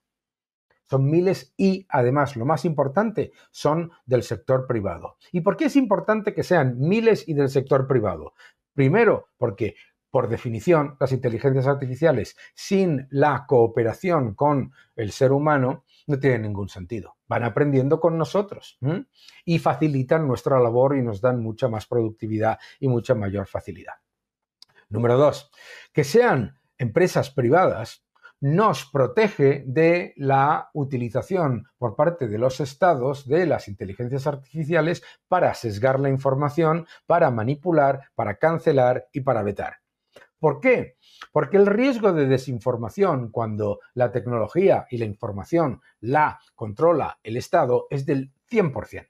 y además, lo más importante, son del sector privado. ¿Y por qué es importante que sean miles y del sector privado? Primero, porque por definición, las inteligencias artificiales sin la cooperación con el ser humano no tienen ningún sentido. Van aprendiendo con nosotros y facilitan nuestra labor y nos dan mucha más productividad y mucha mayor facilidad. Número 2, que sean empresas privadas nos protege de la utilización por parte de los estados de las inteligencias artificiales para sesgar la información, para manipular, para cancelar y para vetar. ¿Por qué? Porque el riesgo de desinformación cuando la tecnología y la información la controla el Estado es del 100%.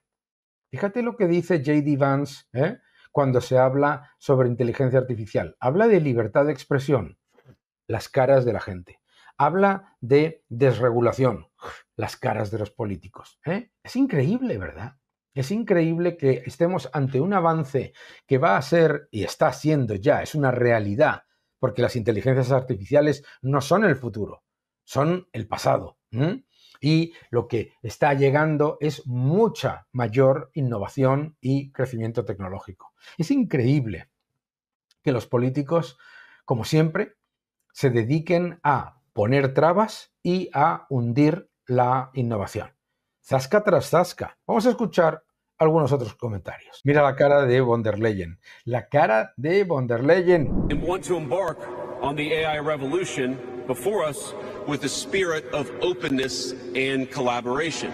Fíjate lo que dice J.D. Vance cuando se habla sobre inteligencia artificial. Habla de libertad de expresión, las caras de la gente. Habla de desregulación, las caras de los políticos. Es increíble, ¿verdad? Es increíble que estemos ante un avance que va a ser, y está siendo ya, es una realidad, porque las inteligencias artificiales no son el futuro, son el pasado. Y lo que está llegando es mucha mayor innovación y crecimiento tecnológico. Es increíble que los políticos, como siempre, se dediquen a poner trabas y a hundir la innovación. Zasca tras zasca. Vamos a escuchar algunos otros comentarios. Mira la cara de von der Leyen. La cara de von der Leyen. And want to embark on the AI revolution before us with a spirit of openness and collaboration.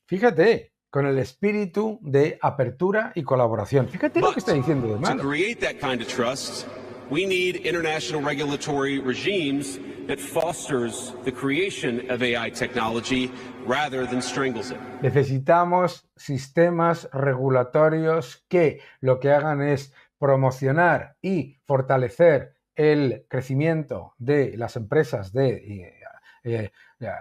Fíjate, con el espíritu de apertura y colaboración. Fíjate lo que está diciendo de To malo. create that kind of trust, we need international regulatory regimes that fosters the creation of AI technology rather than strangles it. Necesitamos sistemas regulatorios que lo que hagan es promocionar y fortalecer el crecimiento de las empresas de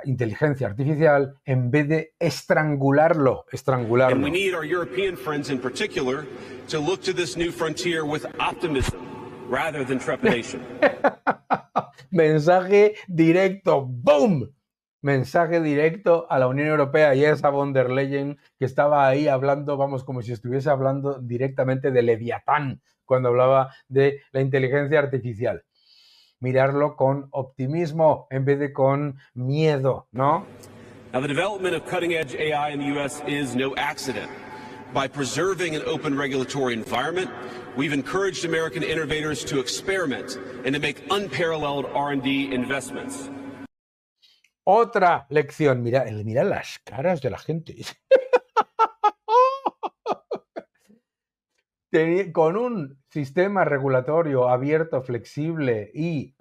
inteligencia artificial en vez de estrangularlo. And we need our European friends in particular to look to this new frontier with optimism rather than trepidation. Mensaje directo, ¡boom! Mensaje directo a la Unión Europea y a esa von der Leyen que estaba ahí hablando, vamos, como si estuviese hablando directamente de Leviatán cuando hablaba de la inteligencia artificial. Mirarlo con optimismo en vez de con miedo, ¿no? Now, the development of cutting-edge AI in the U.S. is no accident. By preserving an open regulatory environment, we've encouraged American innovators to experiment and to make unparalleled R&D investments. Otra lección, mira las caras de la gente. Con un sistema regulatorio abierto, flexible y,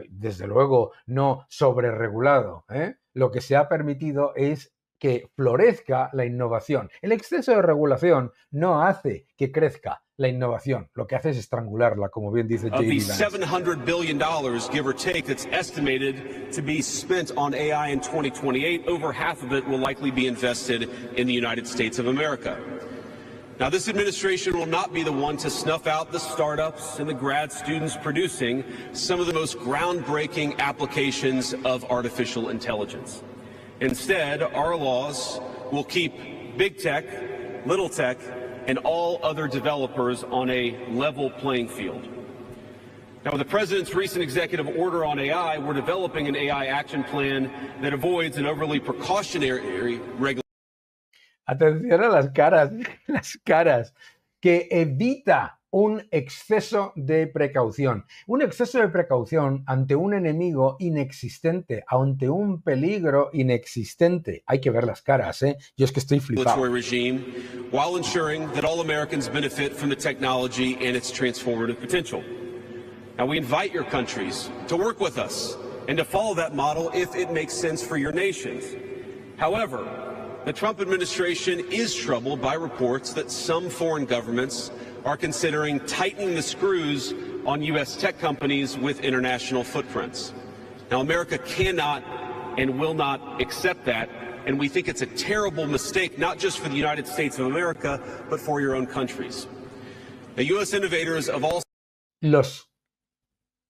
desde luego, no sobreregulado, lo que se ha permitido es que florezca la innovación. El exceso de regulación no hace que crezca la innovación, lo que hace es estrangularla, como bien dice Of J.D. the Vance. $700 billion, give or take, that's estimated to be spent on AI in 2028, over half of it will likely be invested in the United States of America. Now, this administration will not be the one to snuff out the startups and the grad students producing some of the most groundbreaking applications of artificial intelligence. Instead, our laws will keep big tech, little tech, and all other developers on a level playing field. Now, with the President's recent executive order on AI, we're developing an AI action plan that avoids an overly precautionary regulation. Atención a las caras, que evita un exceso de precaución. Un exceso de precaución ante un enemigo inexistente, ante un peligro inexistente. Hay que ver las caras, ¿eh? Yo es que estoy flipado. Regime, while ensuring that all Americans benefit from the technology and its transformative potential. Now, we invite your countries to work with us and to follow that model if it makes sense for your nations. However, the Trump administration is troubled by reports that some foreign governments are considering tightening the screws on U.S. tech companies with international footprints. Now, America cannot and will not accept that, and we think it's a terrible mistake, not just for the United States of America, but for your own countries. The U.S. innovators of all... Los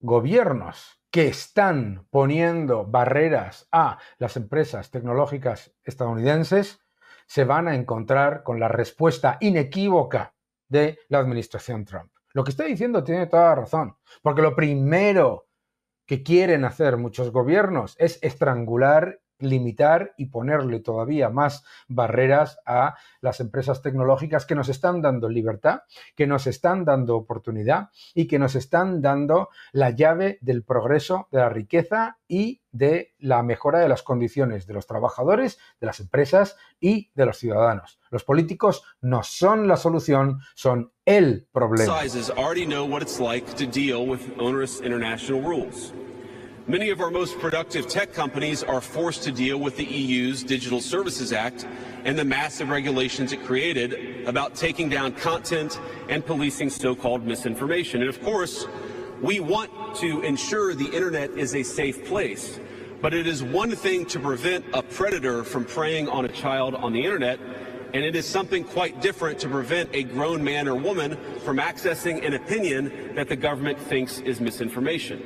gobiernos que están poniendo barreras a las empresas tecnológicas estadounidenses se van a encontrar con la respuesta inequívoca de la administración Trump. Lo que está diciendo tiene toda la razón, porque lo primero que quieren hacer muchos gobiernos es estrangular, limitar y ponerle todavía más barreras a las empresas tecnológicas que nos están dando libertad, que nos están dando oportunidad y que nos están dando la llave del progreso, de la riqueza y de la mejora de las condiciones de los trabajadores, de las empresas y de los ciudadanos. Los políticos no son la solución, son el problema. Already know what it's like to deal with onerous international rules. Many of our most productive tech companies are forced to deal with the EU's Digital Services Act and the massive regulations it created about taking down content and policing so-called misinformation. And of course, we want to ensure the internet is a safe place, but it is one thing to prevent a predator from preying on a child on the internet, and it is something quite different to prevent a grown man or woman from accessing an opinion that the government thinks is misinformation.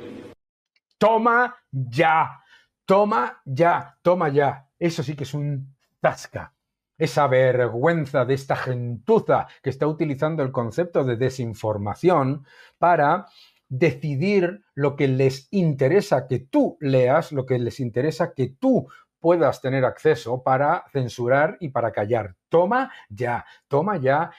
Toma ya, toma ya, toma ya. Eso sí que es un zasca. Esa vergüenza de esta gentuza que está utilizando el concepto de desinformación para decidir lo que les interesa que tú leas, lo que les interesa que tú puedas tener acceso para censurar y para callar. Toma ya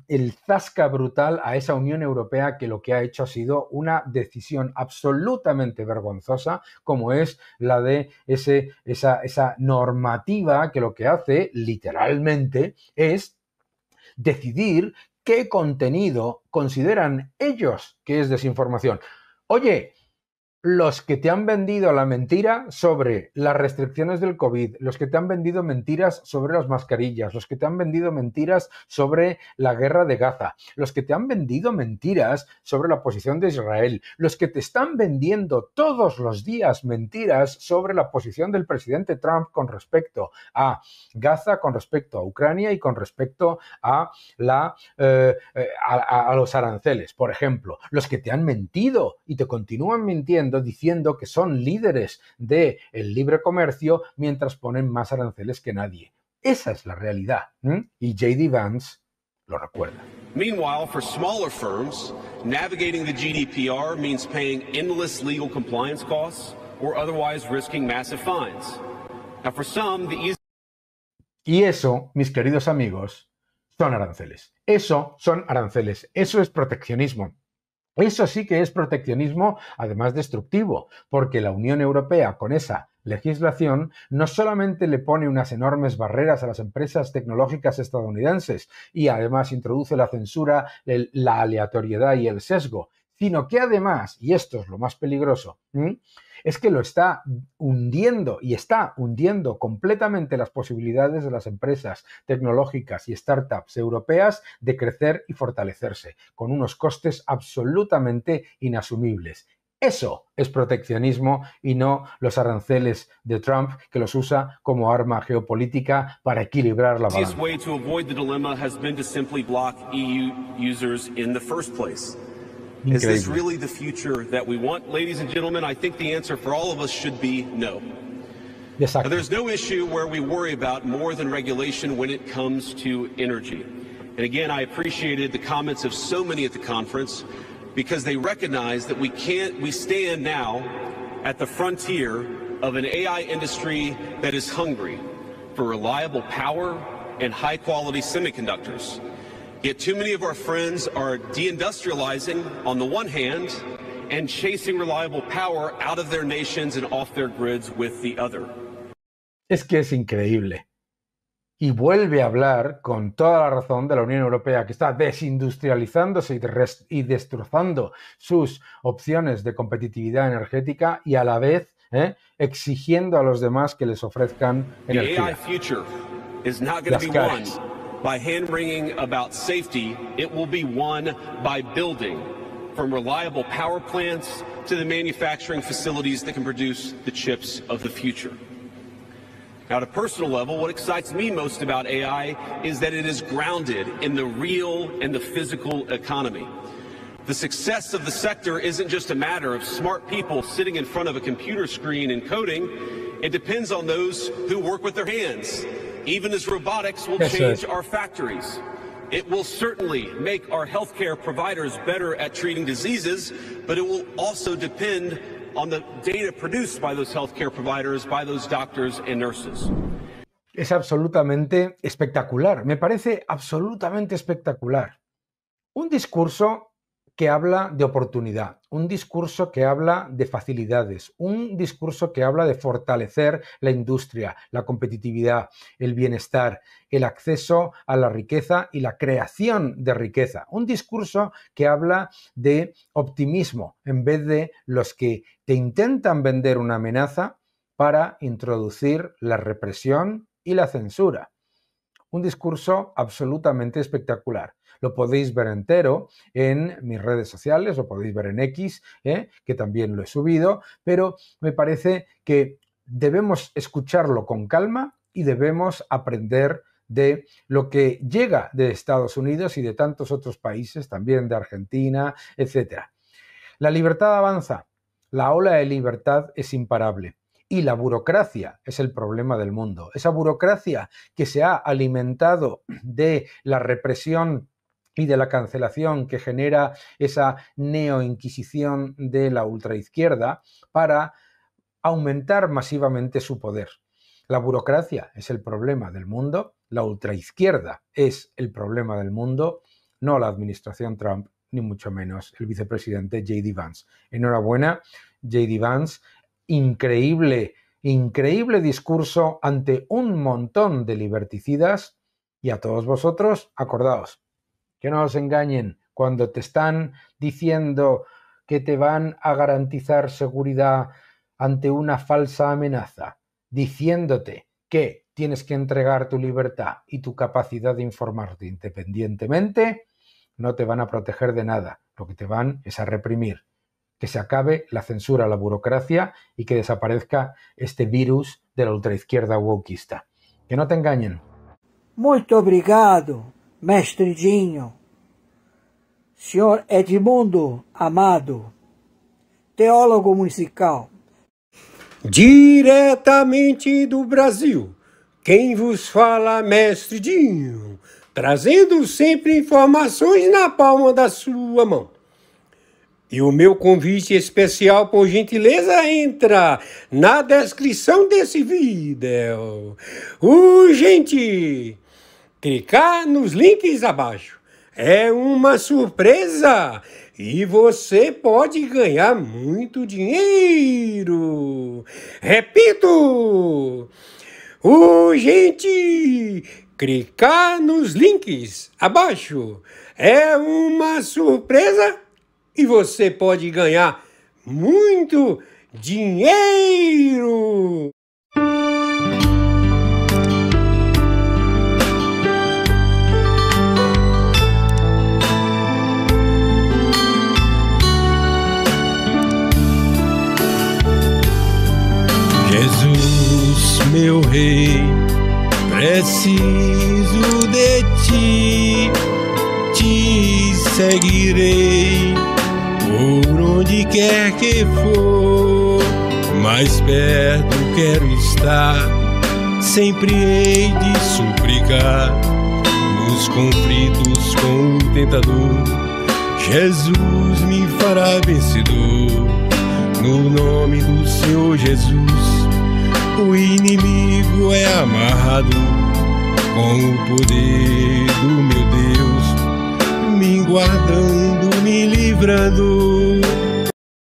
el zasca brutal a esa Unión Europea que lo que ha hecho ha sido una decisión absolutamente vergonzosa, como es la de esa normativa que lo que hace literalmente es decidir qué contenido consideran ellos que es desinformación. Oye, los que te han vendido la mentira sobre las restricciones del COVID, los que te han vendido mentiras sobre las mascarillas, los que te han vendido mentiras sobre la guerra de Gaza, los que te han vendido mentiras sobre la posición de Israel, los que te están vendiendo todos los días mentiras sobre la posición del presidente Trump con respecto a Gaza, con respecto a Ucrania y con respecto a los aranceles, por ejemplo, los que te han mentido y te continúan mintiendo diciendo que son líderes del libre comercio mientras ponen más aranceles que nadie. Esa es la realidad. Y J.D. Vance lo recuerda. Meanwhile, for smaller firms, navigating the GDPR means paying endless legal compliance costs or otherwise risking massive fines. Now, for some, the easy... Y eso, mis queridos amigos, son aranceles. Eso son aranceles. Eso es proteccionismo. Eso sí que es proteccionismo, además destructivo, porque la Unión Europea con esa legislación no solamente le pone unas enormes barreras a las empresas tecnológicas estadounidenses y además introduce la censura, la aleatoriedad y el sesgo, sino que además, y esto es lo más peligroso, es que lo está hundiendo y está hundiendo completamente las posibilidades de las empresas tecnológicas y startups europeas de crecer y fortalecerse, con unos costes absolutamente inasumibles. Eso es proteccionismo y no los aranceles de Trump, que los usa como arma geopolítica para equilibrar la balanza. Is this really the future that we want? Ladies and gentlemen, I think the answer for all of us should be no. Now, there's no issue where we worry about more than regulation when it comes to energy. And again, I appreciated the comments of so many at the conference because they recognize that we stand now at the frontier of an AI industry that is hungry for reliable power and high-quality semiconductors. Yet too many of our friends are deindustrializing on the one hand and chasing reliable power out of their nations and off their grids with the other. Es que es increíble. Y vuelve a hablar con toda la razón de la Unión Europea, que está desindustrializándose y destrozando sus opciones de competitividad energética y a la vez exigiendo a los demás que les ofrezcan energía. The AI future is not going to be won by hand-wringing about safety. It will be won by building, from reliable power plants to the manufacturing facilities that can produce the chips of the future. Now, at a personal level, what excites me most about AI is that it is grounded in the real and the physical economy. The success of the sector isn't just a matter of smart people sitting in front of a computer screen and coding. It depends on those who work with their hands. Even as robotics will change our factories. It will certainly make our healthcare providers better at treating diseases, but it will also depend on the data produced by those healthcare providers, by those doctors and nurses. Es absolutamente espectacular, me parece absolutamente espectacular. Un discurso que habla de oportunidad, un discurso que habla de facilidades, un discurso que habla de fortalecer la industria, la competitividad, el bienestar, el acceso a la riqueza y la creación de riqueza. Un discurso que habla de optimismo en vez de los que te intentan vender una amenaza para introducir la represión y la censura. Un discurso absolutamente espectacular. Lo podéis ver entero en mis redes sociales, lo podéis ver en X, que también lo he subido, pero me parece que debemos escucharlo con calma y debemos aprender de lo que llega de Estados Unidos y de tantos otros países, también de Argentina, etc. La libertad avanza, la ola de libertad es imparable. Y la burocracia es el problema del mundo. Esa burocracia que se ha alimentado de la represión y de la cancelación que genera esa neoinquisición de la ultraizquierda para aumentar masivamente su poder. La burocracia es el problema del mundo, la ultraizquierda es el problema del mundo, no la administración Trump, ni mucho menos el vicepresidente J.D. Vance. Enhorabuena, J.D. Vance, increíble discurso ante un montón de liberticidas, y a todos vosotros, acordaos, que no os engañen cuando te están diciendo que te van a garantizar seguridad ante una falsa amenaza, diciéndote que tienes que entregar tu libertad y tu capacidad de informarte independientemente, no te van a proteger de nada, lo que te van es a reprimir. Que se acabe la censura, la burocracia y que desaparezca este virus de la ultraizquierda wokista. Que no te engañen. Muito obrigado, mestre Dinho. Senhor Edmundo Amado, teólogo musical. Diretamente do Brasil, quem vos fala, mestre Dinho, trazendo sempre informações na palma da sua mão. E o meu convite especial, por gentileza, entra na descrição desse vídeo. Urgente! Clicar nos links abaixo. É uma surpresa e você pode ganhar muito dinheiro. Repito! Urgente! Clicar nos links abaixo. É uma surpresa e você pode ganhar muito dinheiro! Jesus, meu rei, preciso de ti, te seguirei por onde quer que for, mais perto quero estar, sempre hei de suplicar, nos conflitos com o tentador, Jesus me fará vencedor, no nome do Senhor Jesus, o inimigo é amarrado, com o poder do meu Deus, me guardando, me livrando.